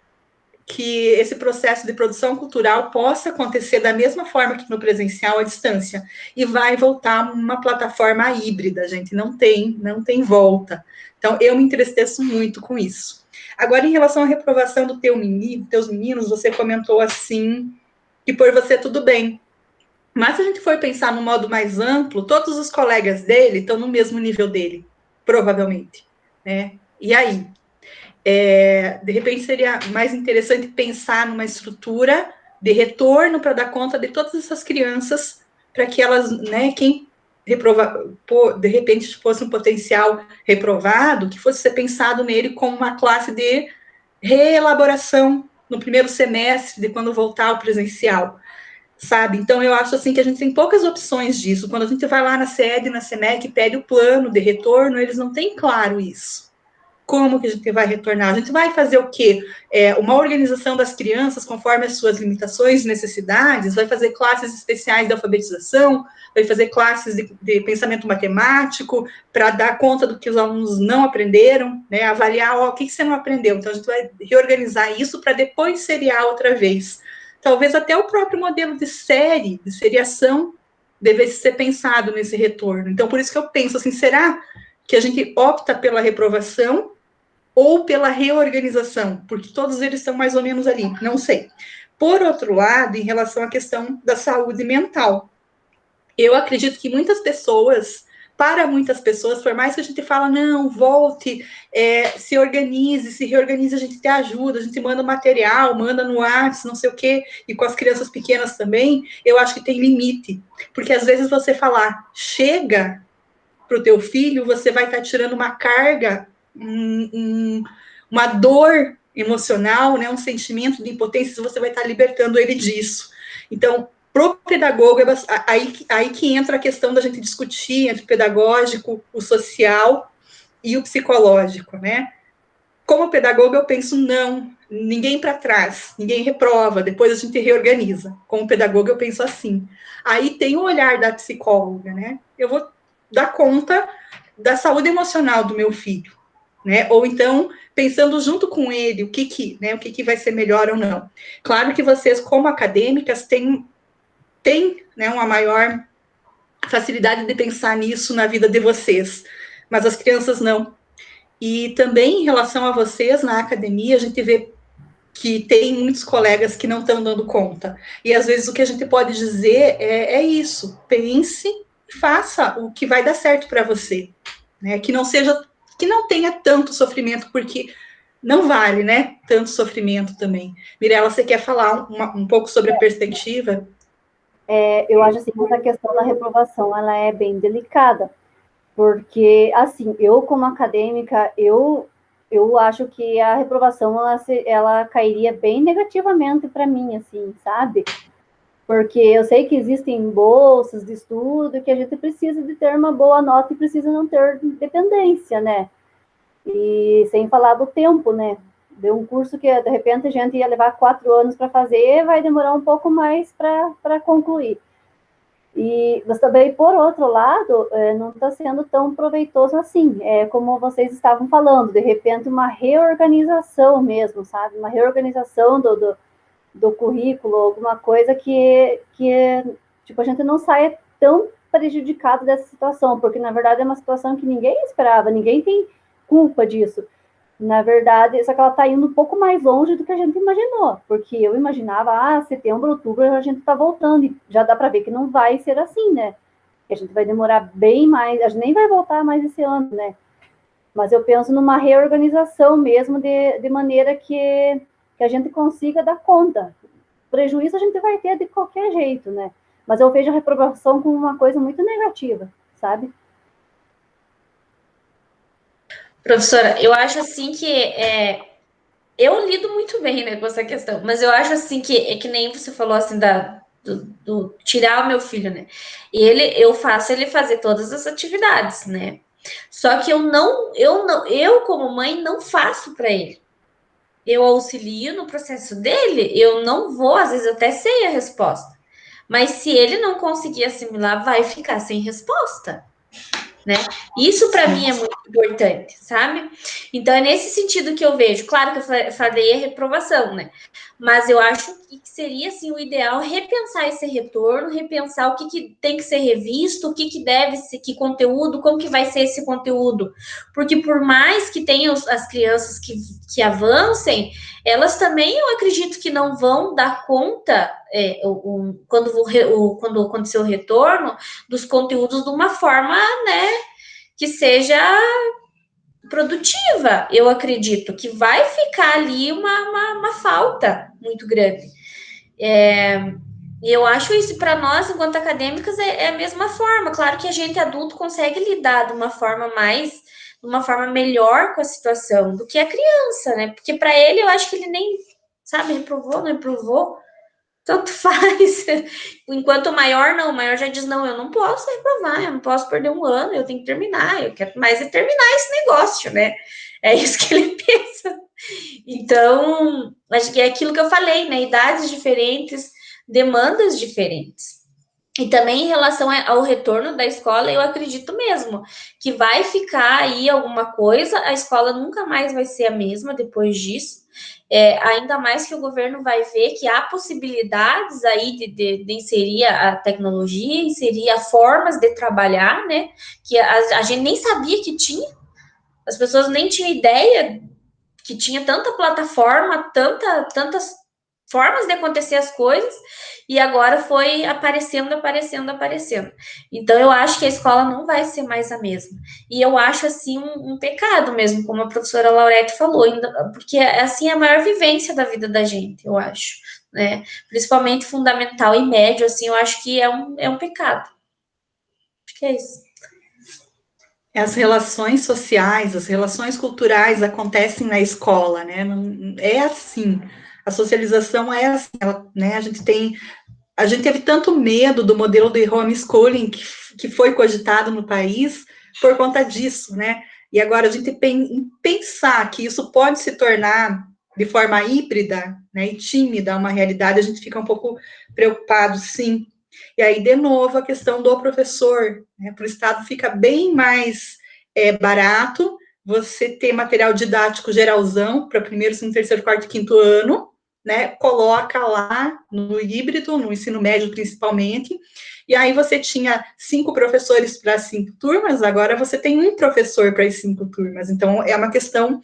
que esse processo de produção cultural possa acontecer da mesma forma que no presencial, à distância, e vai voltar uma plataforma híbrida, gente, não tem volta. Então, eu me entristeço muito com isso. Agora, em relação à reprovação do teus meninos, você comentou assim, que por você tudo bem. Mas se a gente for pensar no modo mais amplo, todos os colegas dele estão no mesmo nível dele, provavelmente, né? E aí? De repente seria mais interessante pensar numa estrutura de retorno para dar conta de todas essas crianças, para que elas, né, quem de repente fosse um potencial reprovado, que fosse ser pensado nele como uma classe de reelaboração no primeiro semestre, de quando voltar ao presencial, sabe? Então, eu acho assim que a gente tem poucas opções disso. Quando a gente vai lá na SED, na SEMEC, pede o plano de retorno, eles não têm claro isso. Como que a gente vai retornar? A gente vai fazer o quê? Uma organização das crianças conforme as suas limitações e necessidades, vai fazer classes especiais de alfabetização, vai fazer classes de pensamento matemático, para dar conta do que os alunos não aprenderam, né? Avaliar, o que você não aprendeu. Então, a gente vai reorganizar isso para depois seriar outra vez. Talvez até o próprio modelo de série, de seriação, devesse ser pensado nesse retorno. Então, por isso que eu penso assim, será que a gente opta pela reprovação ou pela reorganização, porque todos eles estão mais ou menos ali, não sei. Por outro lado, em relação à questão da saúde mental, eu acredito que para muitas pessoas, por mais que a gente fala, não, volte, se organize, se reorganize, a gente te ajuda, a gente manda material, manda no WhatsApp, não sei o quê, e com as crianças pequenas também, eu acho que tem limite, porque às vezes você falar, chega para o teu filho, você vai estar tirando uma carga, uma dor emocional, né, um sentimento de impotência, você vai estar libertando ele disso. Então, para o pedagogo, aí que entra a questão da gente discutir entre o pedagógico, o social e o psicológico, né? Como pedagogo, eu penso, não, ninguém para trás, ninguém reprova, depois a gente reorganiza. Como pedagogo, eu penso assim. Aí tem o olhar da psicóloga, né? Eu vou dar conta da saúde emocional do meu filho, né? Ou então, pensando junto com ele, o que vai ser melhor ou não. Claro que vocês, como acadêmicas, têm né, uma maior facilidade de pensar nisso na vida de vocês, mas as crianças não. E também, em relação a vocês, na academia, a gente vê que tem muitos colegas que não estão dando conta. E, às vezes, o que a gente pode dizer é isso. Pense e faça o que vai dar certo para você. Né? Que não tenha tanto sofrimento, porque não vale, né? Tanto sofrimento também. Mirela, você quer falar um pouco sobre a perspectiva? Eu acho assim, que essa questão da reprovação, ela é bem delicada, porque, assim, eu como acadêmica, eu acho que a reprovação, ela cairia bem negativamente para mim, assim, sabe? Porque eu sei que existem bolsas de estudo, que a gente precisa de ter uma boa nota e precisa não ter dependência, né? E sem falar do tempo, né? De um curso que, de repente, a gente ia levar 4 anos para fazer, vai demorar um pouco mais para concluir. Mas também, por outro lado, não está sendo tão proveitoso assim, como vocês estavam falando, de repente uma reorganização mesmo, sabe? Uma reorganização do currículo, alguma coisa que tipo, a gente não saia tão prejudicado dessa situação, porque, na verdade, é uma situação que ninguém esperava, ninguém tem culpa disso. Na verdade, só que ela está indo um pouco mais longe do que a gente imaginou, porque eu imaginava, setembro, outubro, a gente está voltando, e já dá para ver que não vai ser assim, né? Que a gente vai demorar bem mais, a gente nem vai voltar mais esse ano, né? Mas eu penso numa reorganização mesmo, de maneira que a gente consiga dar conta. Prejuízo a gente vai ter de qualquer jeito, né? Mas eu vejo a reprovação como uma coisa muito negativa, sabe? Professora, eu acho assim que eu lido muito bem, né, com essa questão, mas eu acho assim que é que nem você falou assim do tirar o meu filho, né? Eu faço ele fazer todas as atividades, né? Só que eu como mãe não faço para ele. Eu auxilio no processo dele, eu não vou, às vezes eu até sei a resposta. Mas se ele não conseguir assimilar, vai ficar sem resposta, né? Isso para mim é muito importante, sabe? Então é nesse sentido que eu vejo. Claro que eu falei a reprovação, né? Mas eu acho que seria assim o ideal repensar esse retorno, repensar o que tem que ser revisto, o que deve ser, que conteúdo, como que vai ser esse conteúdo. Porque por mais que tenham as crianças que avancem, elas também eu acredito que não vão dar conta quando acontecer o retorno dos conteúdos de uma forma, né, que seja produtiva. Eu acredito que vai ficar ali uma falta muito grande. E eu acho isso para nós, enquanto acadêmicas, é a mesma forma. Claro que a gente adulto consegue lidar de uma forma melhor com a situação do que a criança, né? Porque para ele eu acho que ele nem sabe, reprovou, não reprovou. Tanto faz. Enquanto o maior não, o maior já diz: não, eu não posso reprovar, eu não posso perder um ano, eu tenho que terminar, eu quero mais terminar esse negócio, né? É isso que ele pensa. Então, acho que é aquilo que eu falei, né? Idades diferentes, demandas diferentes. E também em relação ao retorno da escola, eu acredito mesmo que vai ficar aí alguma coisa, a escola nunca mais vai ser a mesma depois disso. Ainda mais que o governo vai ver que há possibilidades aí de inserir a tecnologia, inserir formas de trabalhar, né? Que a gente nem sabia que tinha, as pessoas nem tinham ideia que tinha tanta plataforma, tantas formas de acontecer as coisas, e agora foi aparecendo. Então, eu acho que a escola não vai ser mais a mesma. E eu acho, assim, um pecado mesmo, como a professora Laurete falou, porque, assim, é a maior vivência da vida da gente, eu acho, né? Principalmente fundamental e médio, assim, eu acho que é um pecado. Acho que é isso. As relações sociais, as relações culturais acontecem na escola, né? Não, é assim. A socialização é assim, né? A gente teve tanto medo do modelo de homeschooling que foi cogitado no país por conta disso, né? E agora a gente pensar que isso pode se tornar de forma híbrida, né, e tímida uma realidade, a gente fica um pouco preocupado, sim. E aí, de novo, a questão do professor, né, para o Estado fica bem mais barato você ter material didático geralzão para primeiro, segundo, terceiro, quarto e quinto ano, né, coloca lá no híbrido, no ensino médio principalmente, e aí você tinha 5 professores para 5 turmas, agora você tem um professor para as 5 turmas, então é uma questão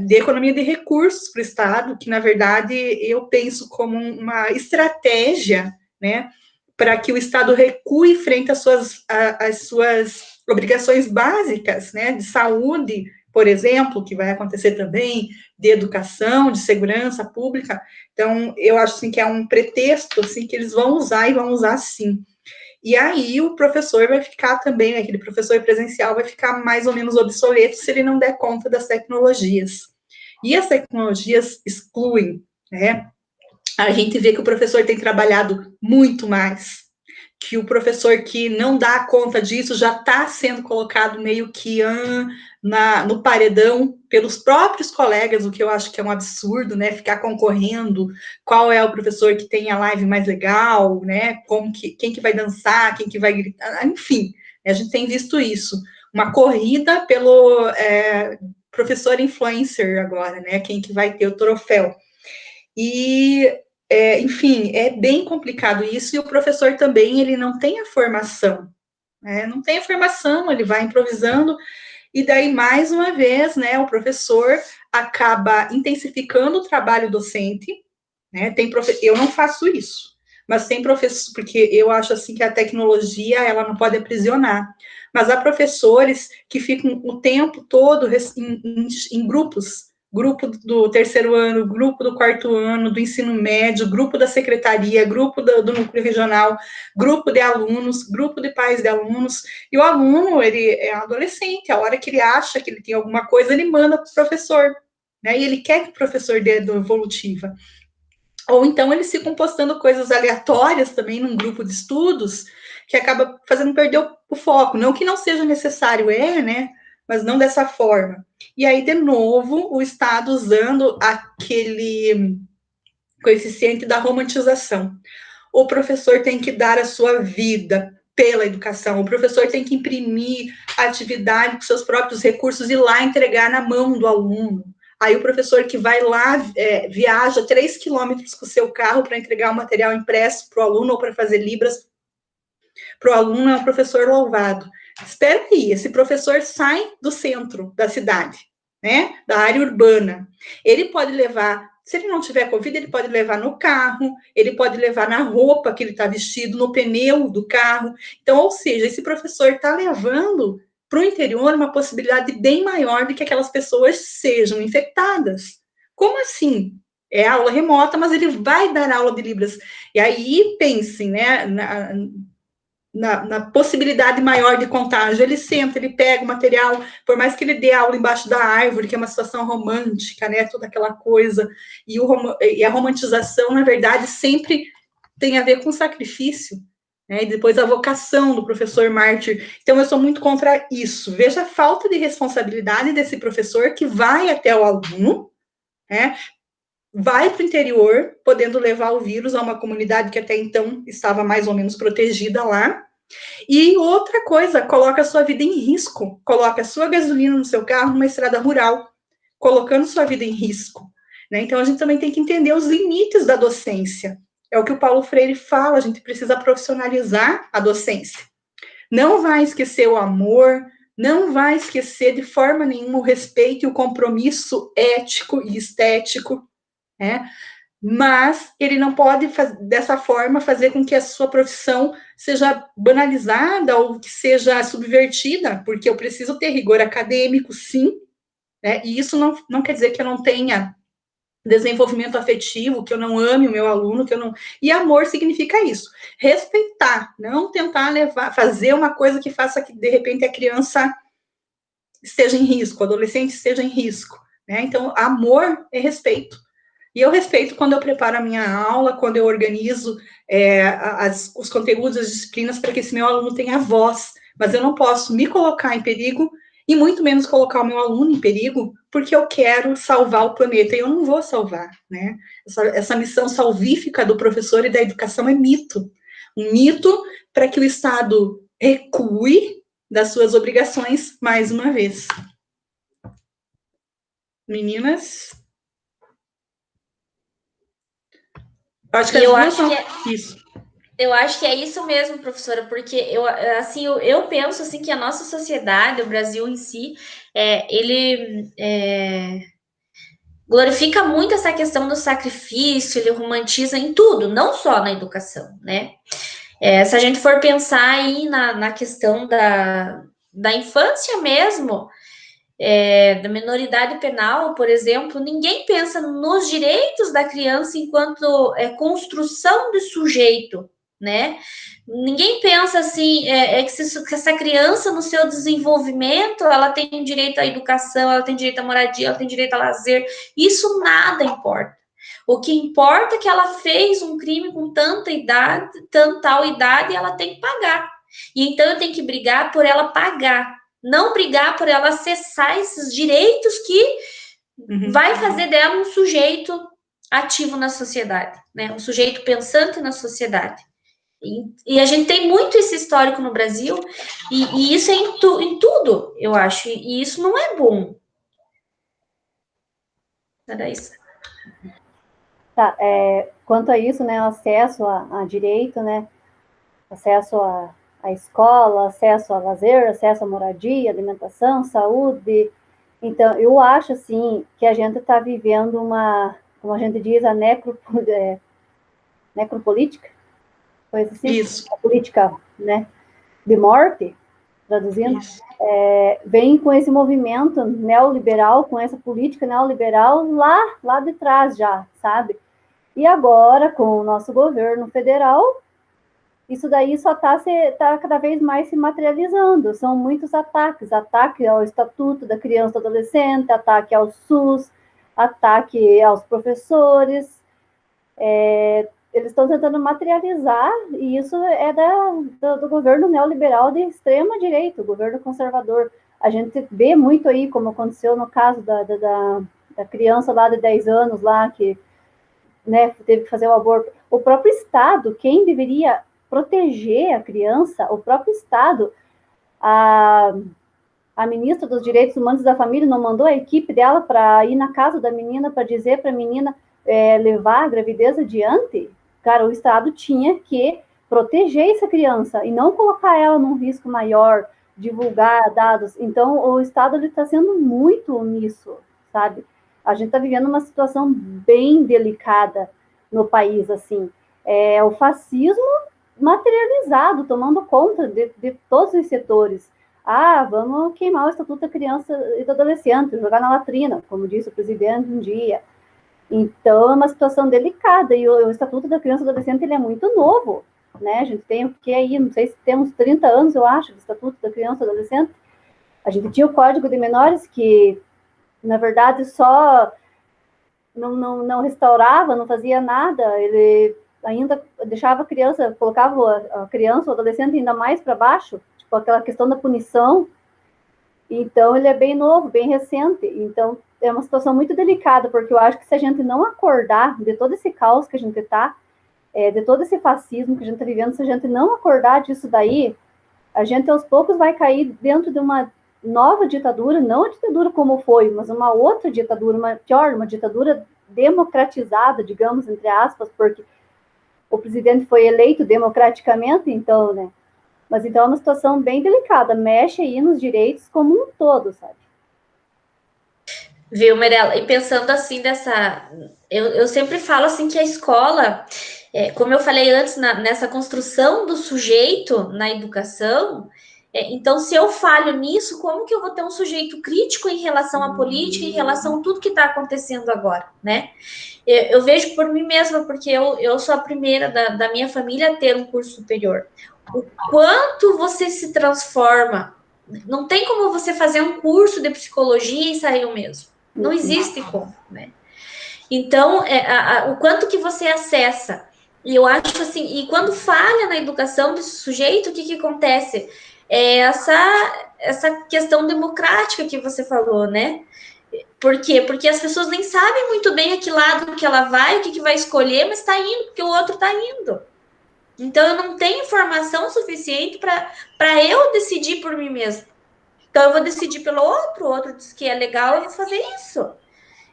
de economia de recursos para o Estado, que na verdade eu penso como uma estratégia, né, para que o Estado recue frente às suas obrigações básicas, né, de saúde, por exemplo, que vai acontecer também, de educação, de segurança pública. Então, eu acho assim, que é um pretexto assim, que eles vão usar e vão usar sim. E aí o professor vai ficar também, né, aquele professor presencial vai ficar mais ou menos obsoleto se ele não der conta das tecnologias. E as tecnologias excluem, né? a gente vê que o professor tem trabalhado muito mais, que o professor que não dá conta disso já está sendo colocado meio que no paredão pelos próprios colegas, o que eu acho que é um absurdo, né? Ficar concorrendo, qual é o professor que tem a live mais legal, né? Quem que vai dançar, quem que vai gritar, enfim, a gente tem visto isso. Uma corrida pelo professor influencer agora, né? Quem que vai ter o troféu. E enfim, é bem complicado isso, e o professor também, ele não tem a formação, né? Não tem a formação, ele vai improvisando, e daí, mais uma vez, né, o professor acaba intensificando o trabalho docente, né? Eu não faço isso, mas tem professor, porque eu acho assim que a tecnologia, ela não pode aprisionar, mas há professores que ficam o tempo todo em grupos, grupo do terceiro ano, grupo do quarto ano, do ensino médio, grupo da secretaria, grupo do núcleo regional, grupo de alunos, grupo de pais de alunos, e o aluno, ele é um adolescente, a hora que ele acha que ele tem alguma coisa, ele manda para o professor, né, e ele quer que o professor dê do evolutiva. Ou então eles ficam postando coisas aleatórias também num grupo de estudos, que acaba fazendo perder o foco. Não que não seja necessário, né? Mas não dessa forma. E aí, de novo, o Estado usando aquele coeficiente da romantização. O professor tem que dar a sua vida pela educação, o professor tem que imprimir a atividade com seus próprios recursos e ir lá entregar na mão do aluno. Aí o professor que vai lá, viaja 3 quilômetros com o seu carro para entregar o material impresso para o aluno ou para fazer libras para o aluno, é um professor louvado. Espera aí, esse professor sai do centro da cidade, né, da área urbana. Ele pode levar, se ele não tiver Covid, ele pode levar no carro, ele pode levar na roupa que ele está vestido, no pneu do carro. Então, ou seja, esse professor está levando para o interior uma possibilidade bem maior de que aquelas pessoas sejam infectadas. Como assim? É aula remota, mas ele vai dar aula de Libras. E aí, pensem, né, na possibilidade maior de contágio. Ele senta, ele pega o material, por mais que ele dê aula embaixo da árvore, que é uma situação romântica, né, toda aquela coisa, e a romantização, na verdade, sempre tem a ver com sacrifício, né, e depois a vocação do professor mártir. Então, eu sou muito contra isso. Veja a falta de responsabilidade desse professor que vai até o aluno, né, vai para o interior, podendo levar o vírus a uma comunidade que até então estava mais ou menos protegida lá. E outra coisa, coloca a sua vida em risco, coloca a sua gasolina no seu carro numa estrada rural, colocando sua vida em risco, né? Então, a gente também tem que entender os limites da docência. É o que o Paulo Freire fala, a gente precisa profissionalizar a docência. Não vai esquecer o amor, não vai esquecer de forma nenhuma o respeito e o compromisso ético e estético, né? Mas ele não pode, dessa forma, fazer com que a sua profissão seja banalizada ou que seja subvertida, porque eu preciso ter rigor acadêmico, sim, né? E isso não quer dizer que eu não tenha desenvolvimento afetivo, que eu não ame o meu aluno, que eu não... E amor significa isso, respeitar, não tentar fazer uma coisa que faça que, de repente, a criança esteja em risco, o adolescente esteja em risco, né? Então, amor é respeito. E eu respeito quando eu preparo a minha aula, quando eu organizo os conteúdos, as disciplinas, para que esse meu aluno tenha voz. Mas eu não posso me colocar em perigo, e muito menos colocar o meu aluno em perigo, porque eu quero salvar o planeta, e eu não vou salvar, né? Essa missão salvífica do professor e da educação é mito. Um mito para que o Estado recue das suas obrigações, mais uma vez. Meninas... Acho que isso. Eu acho que é isso mesmo, professora, porque eu penso assim que a nossa sociedade, o Brasil em si, ele glorifica muito essa questão do sacrifício, ele romantiza em tudo, não só na educação, né? Se a gente for pensar aí na questão da infância mesmo, da minoridade penal, por exemplo, ninguém pensa nos direitos da criança enquanto construção de sujeito, né? Ninguém pensa assim, que essa criança, no seu desenvolvimento, ela tem direito à educação, ela tem direito à moradia, ela tem direito a lazer, isso nada importa. O que importa é que ela fez um crime com tanta idade, tal idade, e ela tem que pagar. E então eu tenho que brigar por ela pagar, não brigar por ela acessar esses direitos que vai fazer dela um sujeito ativo na sociedade, né? Um sujeito pensante na sociedade. E a gente tem muito esse histórico no Brasil, e isso é em tudo, eu acho, e isso não é bom. Era isso. Tá, quanto a isso, né, acesso a direito, né, acesso à escola, acesso a lazer, acesso à moradia, alimentação, saúde. Então, eu acho, assim, que a gente está vivendo como a gente diz, a necropolítica, coisa assim, Isso. a política, né, de morte, traduzindo, vem com esse movimento neoliberal, com essa política neoliberal lá de trás já, sabe? E agora, com o nosso governo federal, isso daí só está cada vez mais se materializando. São muitos ataques. Ataque ao Estatuto da Criança e do Adolescente, ataque ao SUS, ataque aos professores. Eles estão tentando materializar, e isso é do governo neoliberal de extrema direita, o governo conservador. A gente vê muito aí, como aconteceu no caso da criança lá de 10 anos, lá que, né, teve que fazer o aborto. O próprio Estado, quem deveria proteger a criança, o próprio Estado, a ministra dos Direitos Humanos da Família não mandou a equipe dela para ir na casa da menina para dizer para a menina levar a gravidez adiante. Cara, o Estado tinha que proteger essa criança e não colocar ela num risco maior, divulgar dados. Então, o Estado está sendo muito omisso, sabe? A gente está vivendo uma situação bem delicada no país, assim. O fascismo materializado, tomando conta de todos os setores. Vamos queimar o Estatuto da Criança e do Adolescente, jogar na latrina, como disse o presidente um dia. Então, é uma situação delicada, e o Estatuto da Criança e do Adolescente, ele é muito novo, né? A gente tem o que aí, não sei se temos 30 anos, eu acho, do Estatuto da Criança e do Adolescente. A gente tinha o Código de Menores, que, na verdade, só não restaurava, não fazia nada, ele ainda deixava a criança, colocava a criança, o adolescente ainda mais para baixo, tipo aquela questão da punição. Então, ele é bem novo, bem recente. Então, é uma situação muito delicada, porque eu acho que se a gente não acordar de todo esse caos que a gente está, de todo esse fascismo que a gente está vivendo, se a gente não acordar disso daí, a gente aos poucos vai cair dentro de uma nova ditadura, não a ditadura como foi, mas uma outra ditadura, uma ditadura democratizada, digamos, entre aspas, porque o presidente foi eleito democraticamente, então, né? Mas então é uma situação bem delicada, mexe aí nos direitos como um todo, sabe? Viu, Mirella? E pensando assim eu sempre falo assim que a escola, como eu falei antes, nessa construção do sujeito na educação, então se eu falho nisso, como que eu vou ter um sujeito crítico em relação à política, em relação a tudo que está acontecendo agora, né? Eu vejo por mim mesma, porque eu sou a primeira da minha família a ter um curso superior. O quanto você se transforma. Não tem como você fazer um curso de psicologia e sair o mesmo. Não existe como, né? Então, o quanto que você acessa. E eu acho assim, e quando falha na educação desse sujeito, o que acontece? É essa questão democrática que você falou, né? Por quê? Porque as pessoas nem sabem muito bem a que lado que ela vai, o que vai escolher, mas está indo, porque o outro está indo. Então, eu não tenho informação suficiente para eu decidir por mim mesmo. Então, eu vou decidir pelo outro, o outro diz que é legal, eu vou fazer isso.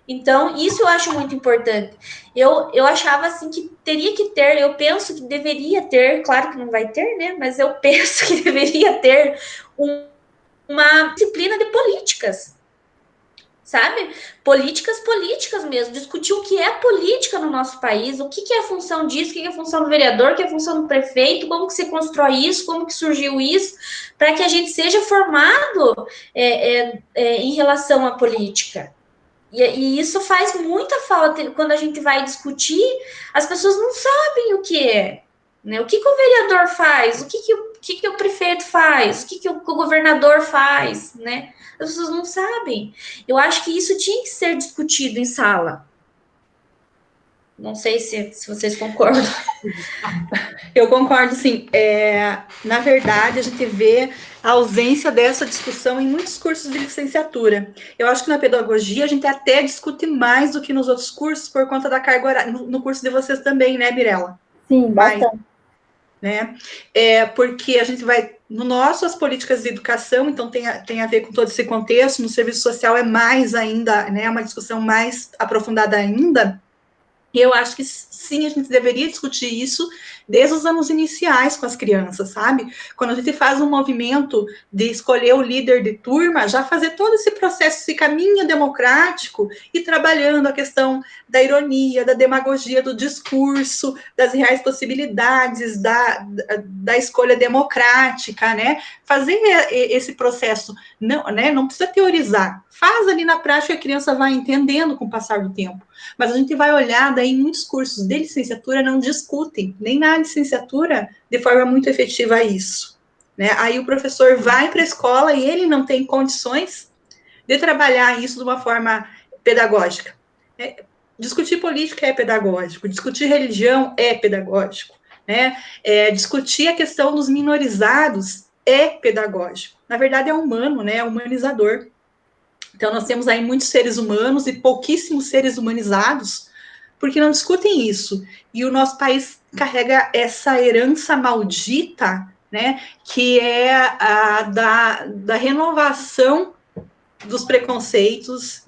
Então, isso eu acho muito importante. Eu achava assim que teria que ter, eu penso que deveria ter, claro que não vai ter, né? Mas eu penso que deveria ter uma disciplina de políticas, sabe? Políticas mesmo, discutir o que é política no nosso país, o que é a função disso, o que é a função do vereador, o que é a função do prefeito, como que se constrói isso, como que surgiu isso, para que a gente seja formado em relação à política. E isso faz muita falta quando a gente vai discutir, as pessoas não sabem o que é, né? O que o vereador faz, o que o prefeito faz, o que o governador faz, né? As pessoas não sabem. Eu acho que isso tinha que ser discutido em sala. Não sei se vocês concordam. Eu concordo, sim. Na verdade, a gente vê a ausência dessa discussão em muitos cursos de licenciatura. Eu acho que na pedagogia a gente até discute mais do que nos outros cursos por conta da carga horária. No curso de vocês também, né, Mirella? Sim, bastante. Né? Porque a gente vai, no nosso, as políticas de educação, então tem a ver com todo esse contexto, no serviço social é mais ainda, né, uma discussão mais aprofundada ainda, e eu acho que sim, a gente deveria discutir isso desde os anos iniciais com as crianças, sabe? Quando a gente faz um movimento de escolher o líder de turma, já fazer todo esse processo, esse caminho democrático e trabalhando a questão da ironia, da demagogia, do discurso, das reais possibilidades, da escolha democrática, né? Fazer esse processo, não, né? Não precisa teorizar, faz ali na prática, a criança vai entendendo com o passar do tempo. Mas a gente vai olhar, daí muitos cursos de licenciatura não discutem, nem na licenciatura, de forma muito efetiva isso. Né? Aí o professor vai para a escola e ele não tem condições de trabalhar isso de uma forma pedagógica. Discutir política é pedagógico, discutir religião é pedagógico, né? Discutir a questão dos minorizados é pedagógico. Na verdade, é humano, né? É humanizador. Então, nós temos aí muitos seres humanos e pouquíssimos seres humanizados, porque não discutem isso. E o nosso país carrega essa herança maldita, né, que é da renovação dos preconceitos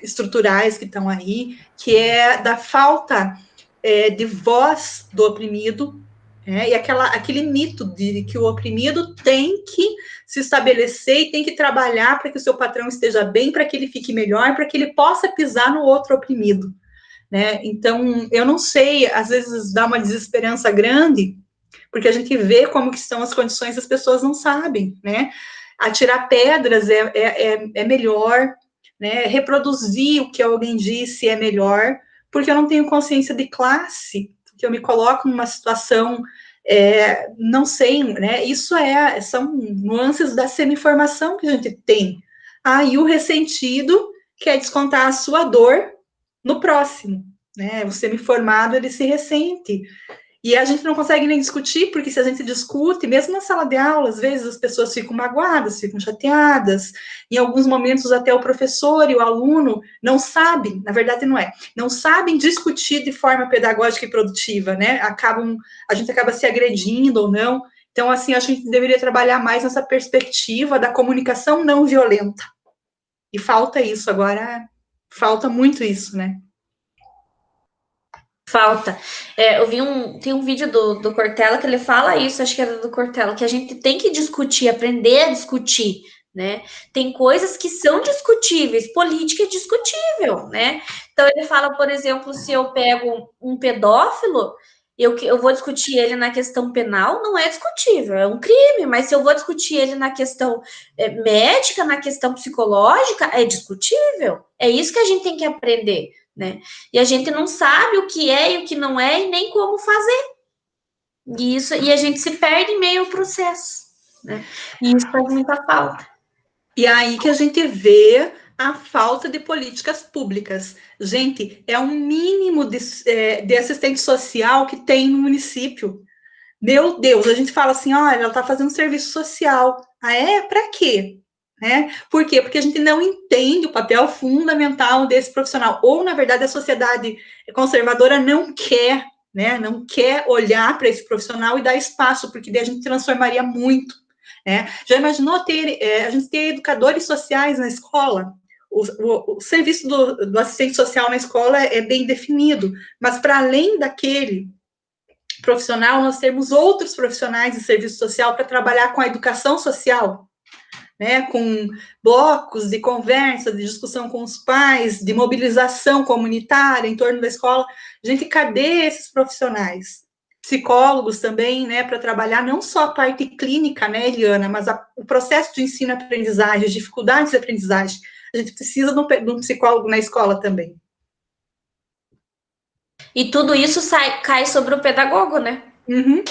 estruturais que estão aí, que é da falta de voz do oprimido, e aquele mito de que o oprimido tem que se estabelecer e tem que trabalhar para que o seu patrão esteja bem, para que ele fique melhor, para que ele possa pisar no outro oprimido. Né? Então, eu não sei, às vezes dá uma desesperança grande, porque a gente vê como que estão as condições, as pessoas não sabem, né? Atirar pedras é melhor, né? Reproduzir o que alguém disse é melhor, porque eu não tenho consciência de classe, que eu me coloco numa situação, não sei, né? Isso são nuances da semi-formação que a gente tem. E o ressentido quer descontar a sua dor no próximo, né? O semi-formado, ele se ressente. E a gente não consegue nem discutir, porque se a gente discute, mesmo na sala de aula, às vezes as pessoas ficam magoadas, ficam chateadas, em alguns momentos até o professor e o aluno não sabem, na verdade não sabem discutir de forma pedagógica e produtiva, né? A gente acaba se agredindo ou não. Então, assim, a gente deveria trabalhar mais nessa perspectiva da comunicação não violenta. E falta isso agora, falta muito isso, né? Falta. Tem um vídeo do Cortella que ele fala isso, acho que era do Cortella, que a gente tem que discutir, aprender a discutir, né? Tem coisas que são discutíveis, política é discutível, né? Então ele fala, por exemplo, se eu pego um pedófilo, eu vou discutir ele na questão penal, não é discutível, é um crime, mas se eu vou discutir ele na questão médica, na questão psicológica, é discutível. É isso que a gente tem que aprender. Né? E a gente não sabe o que é e o que não é e nem como fazer. E a gente se perde em meio ao processo. Né? E isso faz muita falta. E aí que a gente vê a falta de políticas públicas. Gente, é um mínimo de assistente social que tem no município. Meu Deus, a gente fala assim, olha, ela está fazendo serviço social. Para quê? Né? Por quê? Porque a gente não entende o papel fundamental desse profissional. Ou, na verdade, a sociedade conservadora não quer, né? Não quer olhar para esse profissional e dar espaço, porque daí a gente transformaria muito. Né? Já imaginou a gente ter educadores sociais na escola? O serviço do assistente social na escola é bem definido, mas para além daquele profissional, nós temos outros profissionais de serviço social para trabalhar com a educação social, né, com blocos de conversa, de discussão com os pais, de mobilização comunitária em torno da escola. Gente, cadê esses profissionais? Psicólogos também, né, para trabalhar não só a parte clínica, né, Eliana, mas o processo de ensino-aprendizagem, as dificuldades de aprendizagem. A gente precisa de um psicólogo na escola também. E tudo isso cai sobre o pedagogo, né? Uhum.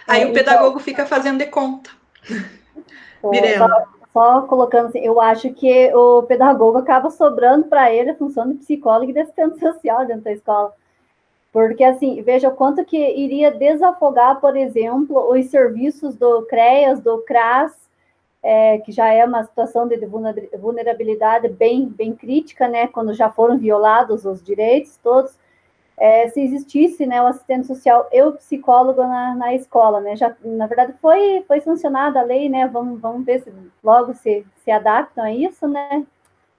Aí o pedagogo fica fazendo de conta. Mirella. só colocando assim, eu acho que o pedagogo acaba sobrando para ele a função de psicólogo e de assistente social dentro da escola. Porque, assim, veja o quanto que iria desafogar, por exemplo, os serviços do CREAS, do CRAS, que já é uma situação de vulnerabilidade bem crítica, né, quando já foram violados os direitos todos, se existisse, né, o assistente social e o psicólogo na escola, né, já, na verdade, foi sancionada a lei, né, vamos ver se logo se adaptam a isso, né,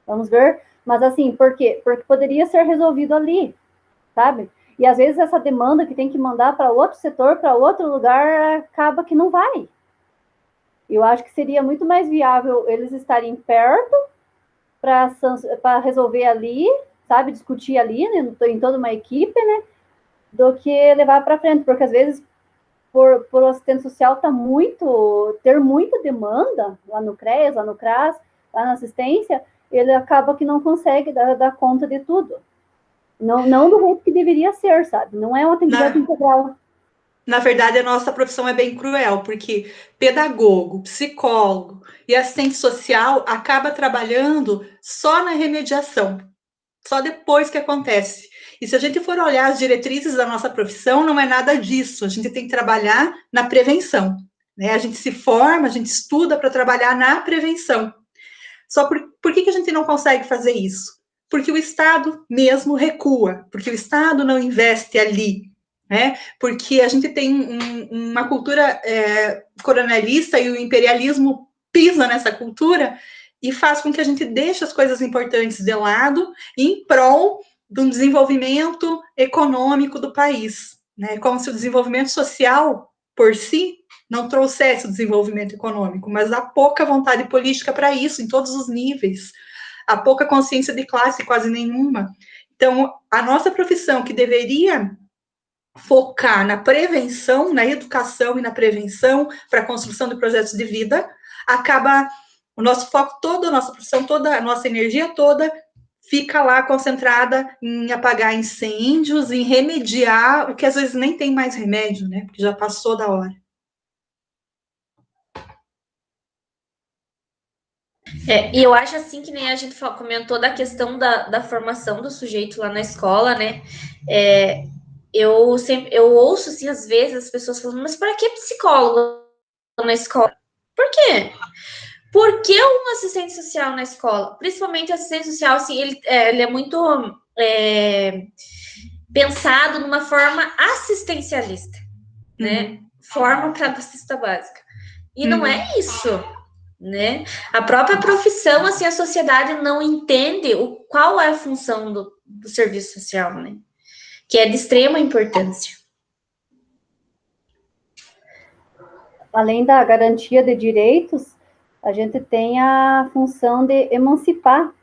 vamos ver, mas assim, por quê? Porque poderia ser resolvido ali, sabe? E às vezes essa demanda que tem que mandar para outro setor, para outro lugar, acaba que não vai. Eu acho que seria muito mais viável eles estarem perto para resolver ali, sabe, discutir ali, né, em toda uma equipe, né, do que levar para frente, porque às vezes por o assistente social ter muita demanda lá no CREAS, lá no CRAS, lá na assistência, ele acaba que não consegue dar conta de tudo. Não do jeito que deveria ser, sabe? Não é um atendimento integral. Na verdade, a nossa profissão é bem cruel, porque pedagogo, psicólogo e assistente social acaba trabalhando só na remediação, só depois que acontece. E se a gente for olhar as diretrizes da nossa profissão, não é nada disso. A gente tem que trabalhar na prevenção, né? A gente se forma, a gente estuda para trabalhar na prevenção. Só por que a gente não consegue fazer isso? Porque o Estado mesmo recua, porque o Estado não investe ali, né? Porque a gente tem uma cultura coronelista e o imperialismo pisa nessa cultura e faz com que a gente deixe as coisas importantes de lado em prol de um desenvolvimento econômico do país, né? Como se o desenvolvimento social, por si, não trouxesse o desenvolvimento econômico, mas há pouca vontade política para isso, em todos os níveis. Há pouca consciência de classe, quase nenhuma. Então, a nossa profissão, que deveria focar na prevenção, na educação e na prevenção para a construção de projetos de vida, acaba o nosso foco todo, a nossa profissão toda, a nossa energia toda fica lá concentrada em apagar incêndios, em remediar o que às vezes nem tem mais remédio, né? Porque já passou da hora. E eu acho assim que nem a gente comentou da questão da formação do sujeito lá na escola, né? Eu ouço assim, às vezes, as pessoas falando, mas para que psicólogo na escola? Por quê? Por que um assistente social na escola? Principalmente o assistente social, assim, ele é muito pensado numa forma assistencialista, né? Forma para cesta básica. E não é isso, né? A própria profissão, assim, a sociedade não entende qual é a função do serviço social, né? Que é de extrema importância. Além da garantia de direitos, a gente tem a função de emancipar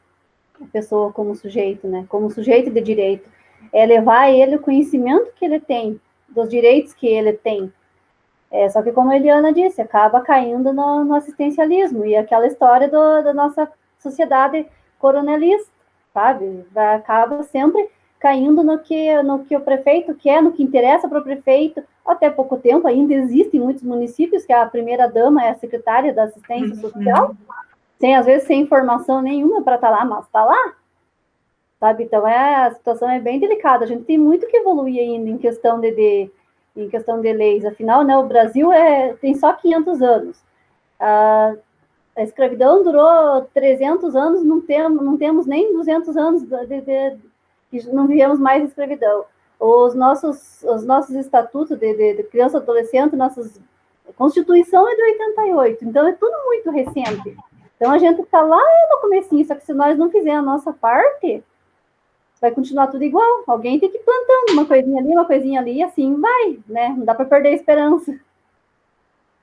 a pessoa como sujeito, né? Como sujeito de direito. É levar a ele o conhecimento que ele tem, dos direitos que ele tem. Só que, como a Eliana disse, acaba caindo no assistencialismo e aquela história da nossa sociedade coronelista, sabe? Acaba sempre caindo no que o prefeito quer, no que interessa para o prefeito. Até pouco tempo ainda existem muitos municípios que a primeira-dama é a secretária da assistência social, às vezes sem informação nenhuma para estar lá, mas está lá, sabe? Então, a situação é bem delicada. A gente tem muito que evoluir ainda em questão de leis. Afinal, né, o Brasil tem só 500 anos. A escravidão durou 300 anos, não temos nem 200 anos que não vivemos mais escravidão. Os nossos estatutos de criança e adolescente, a Constituição é de 88, então é tudo muito recente. Então a gente está lá no comecinho, só que se nós não fizermos a nossa parte, vai continuar tudo igual. Alguém tem que ir plantando uma coisinha ali, e assim vai, né? Não dá para perder a esperança.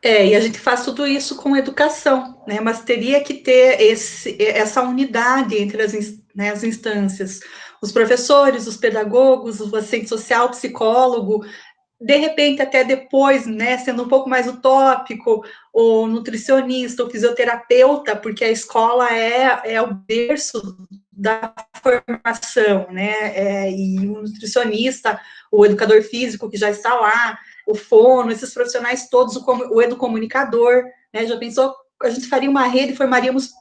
E a gente faz tudo isso com educação, né? Mas teria que ter essa unidade entre as instâncias. Os professores, os pedagogos, o assistente social, o psicólogo, de repente, até depois, né, sendo um pouco mais utópico, o nutricionista, o fisioterapeuta, porque a escola é o berço da formação, né? E o nutricionista, o educador físico que já está lá, o fono, esses profissionais todos, o educomunicador, né? Já pensou a gente faria uma rede e formaríamos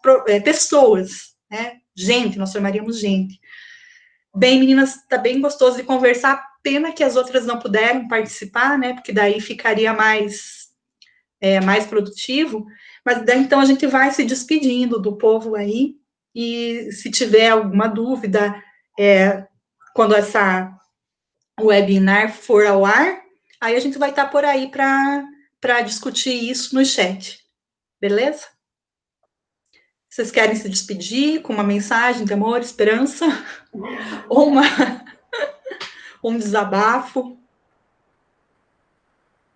pessoas, né? Gente, nós formaríamos gente. Bem, meninas, tá bem gostoso de conversar. Pena que as outras não puderam participar, né? Porque daí ficaria mais produtivo. Mas daí, então, a gente vai se despedindo do povo aí. E se tiver alguma dúvida, quando essa webinar for ao ar, aí a gente vai estar por aí para discutir isso no chat. Beleza? Vocês querem se despedir com uma mensagem de amor, esperança? Ou um desabafo?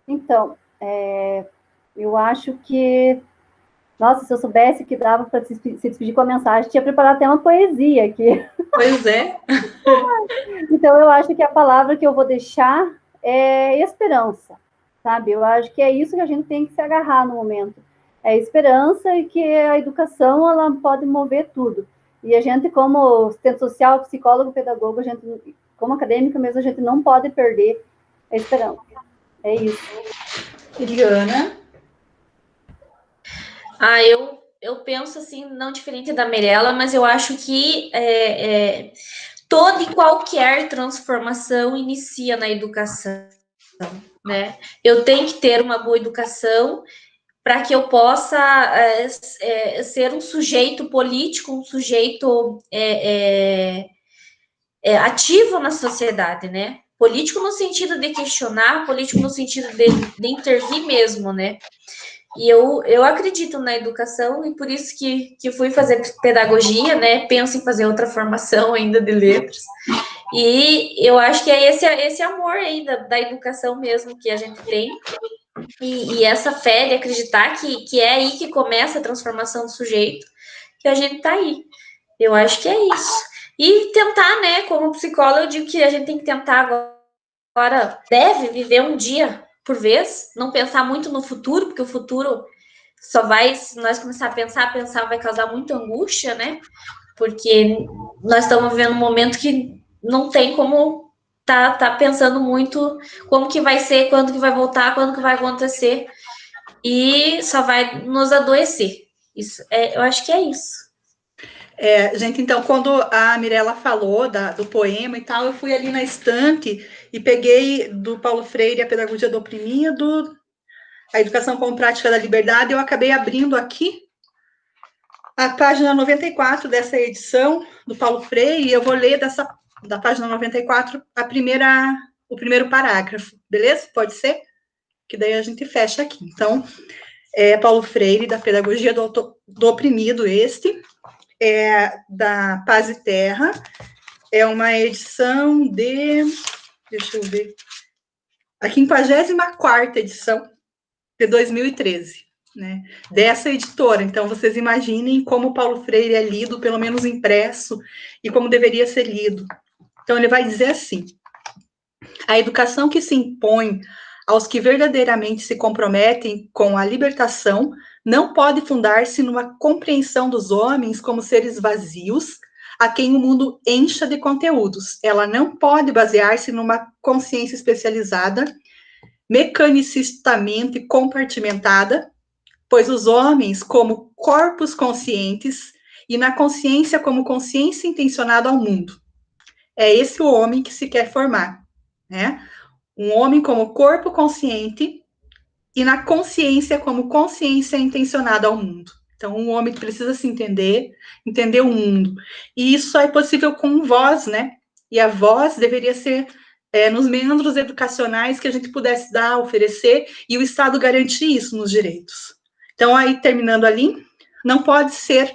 Então, eu acho que, nossa, se eu soubesse que dava para se despedir com a mensagem, tinha preparado até uma poesia aqui. Pois é. Então, eu acho que a palavra que eu vou deixar é esperança, sabe? Eu acho que é isso que a gente tem que se agarrar no momento. É esperança e que a educação, ela pode mover tudo. E a gente, como assistente social, psicólogo, pedagogo, a gente, como acadêmica mesmo, a gente não pode perder a esperança. É isso. Eliana? Eu penso assim, não diferente da Mirella, mas eu acho que toda e qualquer transformação inicia na educação, né? Eu tenho que ter uma boa educação para que eu possa ser um sujeito político, um sujeito ativo na sociedade, né? Político no sentido de questionar, político no sentido de intervir mesmo, né? E eu acredito na educação e por isso que fui fazer pedagogia, né? Penso em fazer outra formação ainda de letras. E eu acho que é esse amor ainda da educação mesmo que a gente tem. E essa fé de acreditar que é aí que começa a transformação do sujeito, que a gente tá aí. Eu acho que é isso. E tentar, né? Como psicóloga, eu digo que a gente tem que tentar agora, deve viver um dia por vez, não pensar muito no futuro, porque o futuro só vai, se nós começar a pensar, vai causar muita angústia, né? Porque nós estamos vivendo um momento que não tem como tá pensando muito como que vai ser, quando que vai voltar, quando que vai acontecer, e só vai nos adoecer. Isso, eu acho que é isso. Gente, então, quando a Mirella falou do poema e tal, eu fui ali na estante e peguei do Paulo Freire A Pedagogia do Oprimido, A Educação como Prática da Liberdade, eu acabei abrindo aqui a página 94 dessa edição do Paulo Freire, e eu vou ler da página 94 o primeiro parágrafo, beleza? Pode ser? Que daí a gente fecha aqui. Então, Paulo Freire, da Pedagogia do Oprimido, da Paz e Terra, é uma edição deixa eu ver, a 54ª edição de 2013, né, dessa editora. Então, vocês imaginem como Paulo Freire é lido, pelo menos impresso, e como deveria ser lido. Então, ele vai dizer assim: a educação que se impõe aos que verdadeiramente se comprometem com a libertação não pode fundar-se numa compreensão dos homens como seres vazios, a quem o mundo encha de conteúdos. Ela não pode basear-se numa consciência especializada, mecanicistamente compartimentada, pois os homens, como corpos conscientes, e na consciência como consciência intencionada ao mundo. É esse o homem que se quer formar, né? Um homem como corpo consciente e na consciência como consciência intencionada ao mundo. Então, um homem precisa se entender o mundo. E isso só é possível com voz, né? E a voz deveria ser nos meandros educacionais que a gente pudesse dar, oferecer, e o Estado garantir isso nos direitos. Então, aí, terminando ali, não pode ser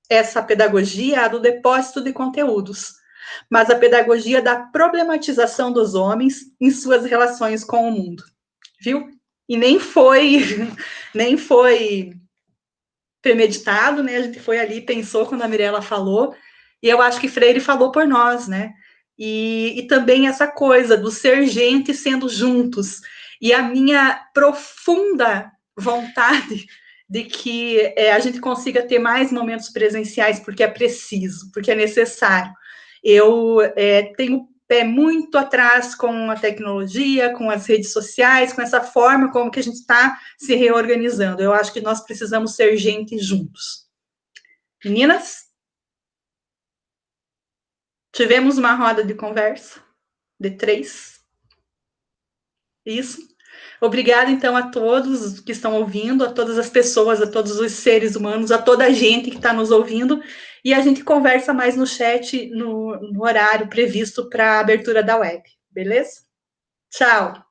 essa pedagogia a do depósito de conteúdos, mas a pedagogia da problematização dos homens em suas relações com o mundo. Viu? E nem foi premeditado, né? A gente foi ali, pensou quando a Mirella falou, e eu acho que Freire falou por nós, né? E também essa coisa do ser gente sendo juntos, e a minha profunda vontade de que a gente consiga ter mais momentos presenciais, porque é preciso, porque é necessário. Eu tenho pé muito atrás com a tecnologia, com as redes sociais, com essa forma como que a gente está se reorganizando. Eu acho que nós precisamos ser gente juntos. Meninas? Tivemos uma roda de conversa de 3. Isso. Obrigada, então, a todos que estão ouvindo, a todas as pessoas, a todos os seres humanos, a toda a gente que está nos ouvindo. E a gente conversa mais no chat, no horário previsto para a abertura da web. Beleza? Tchau.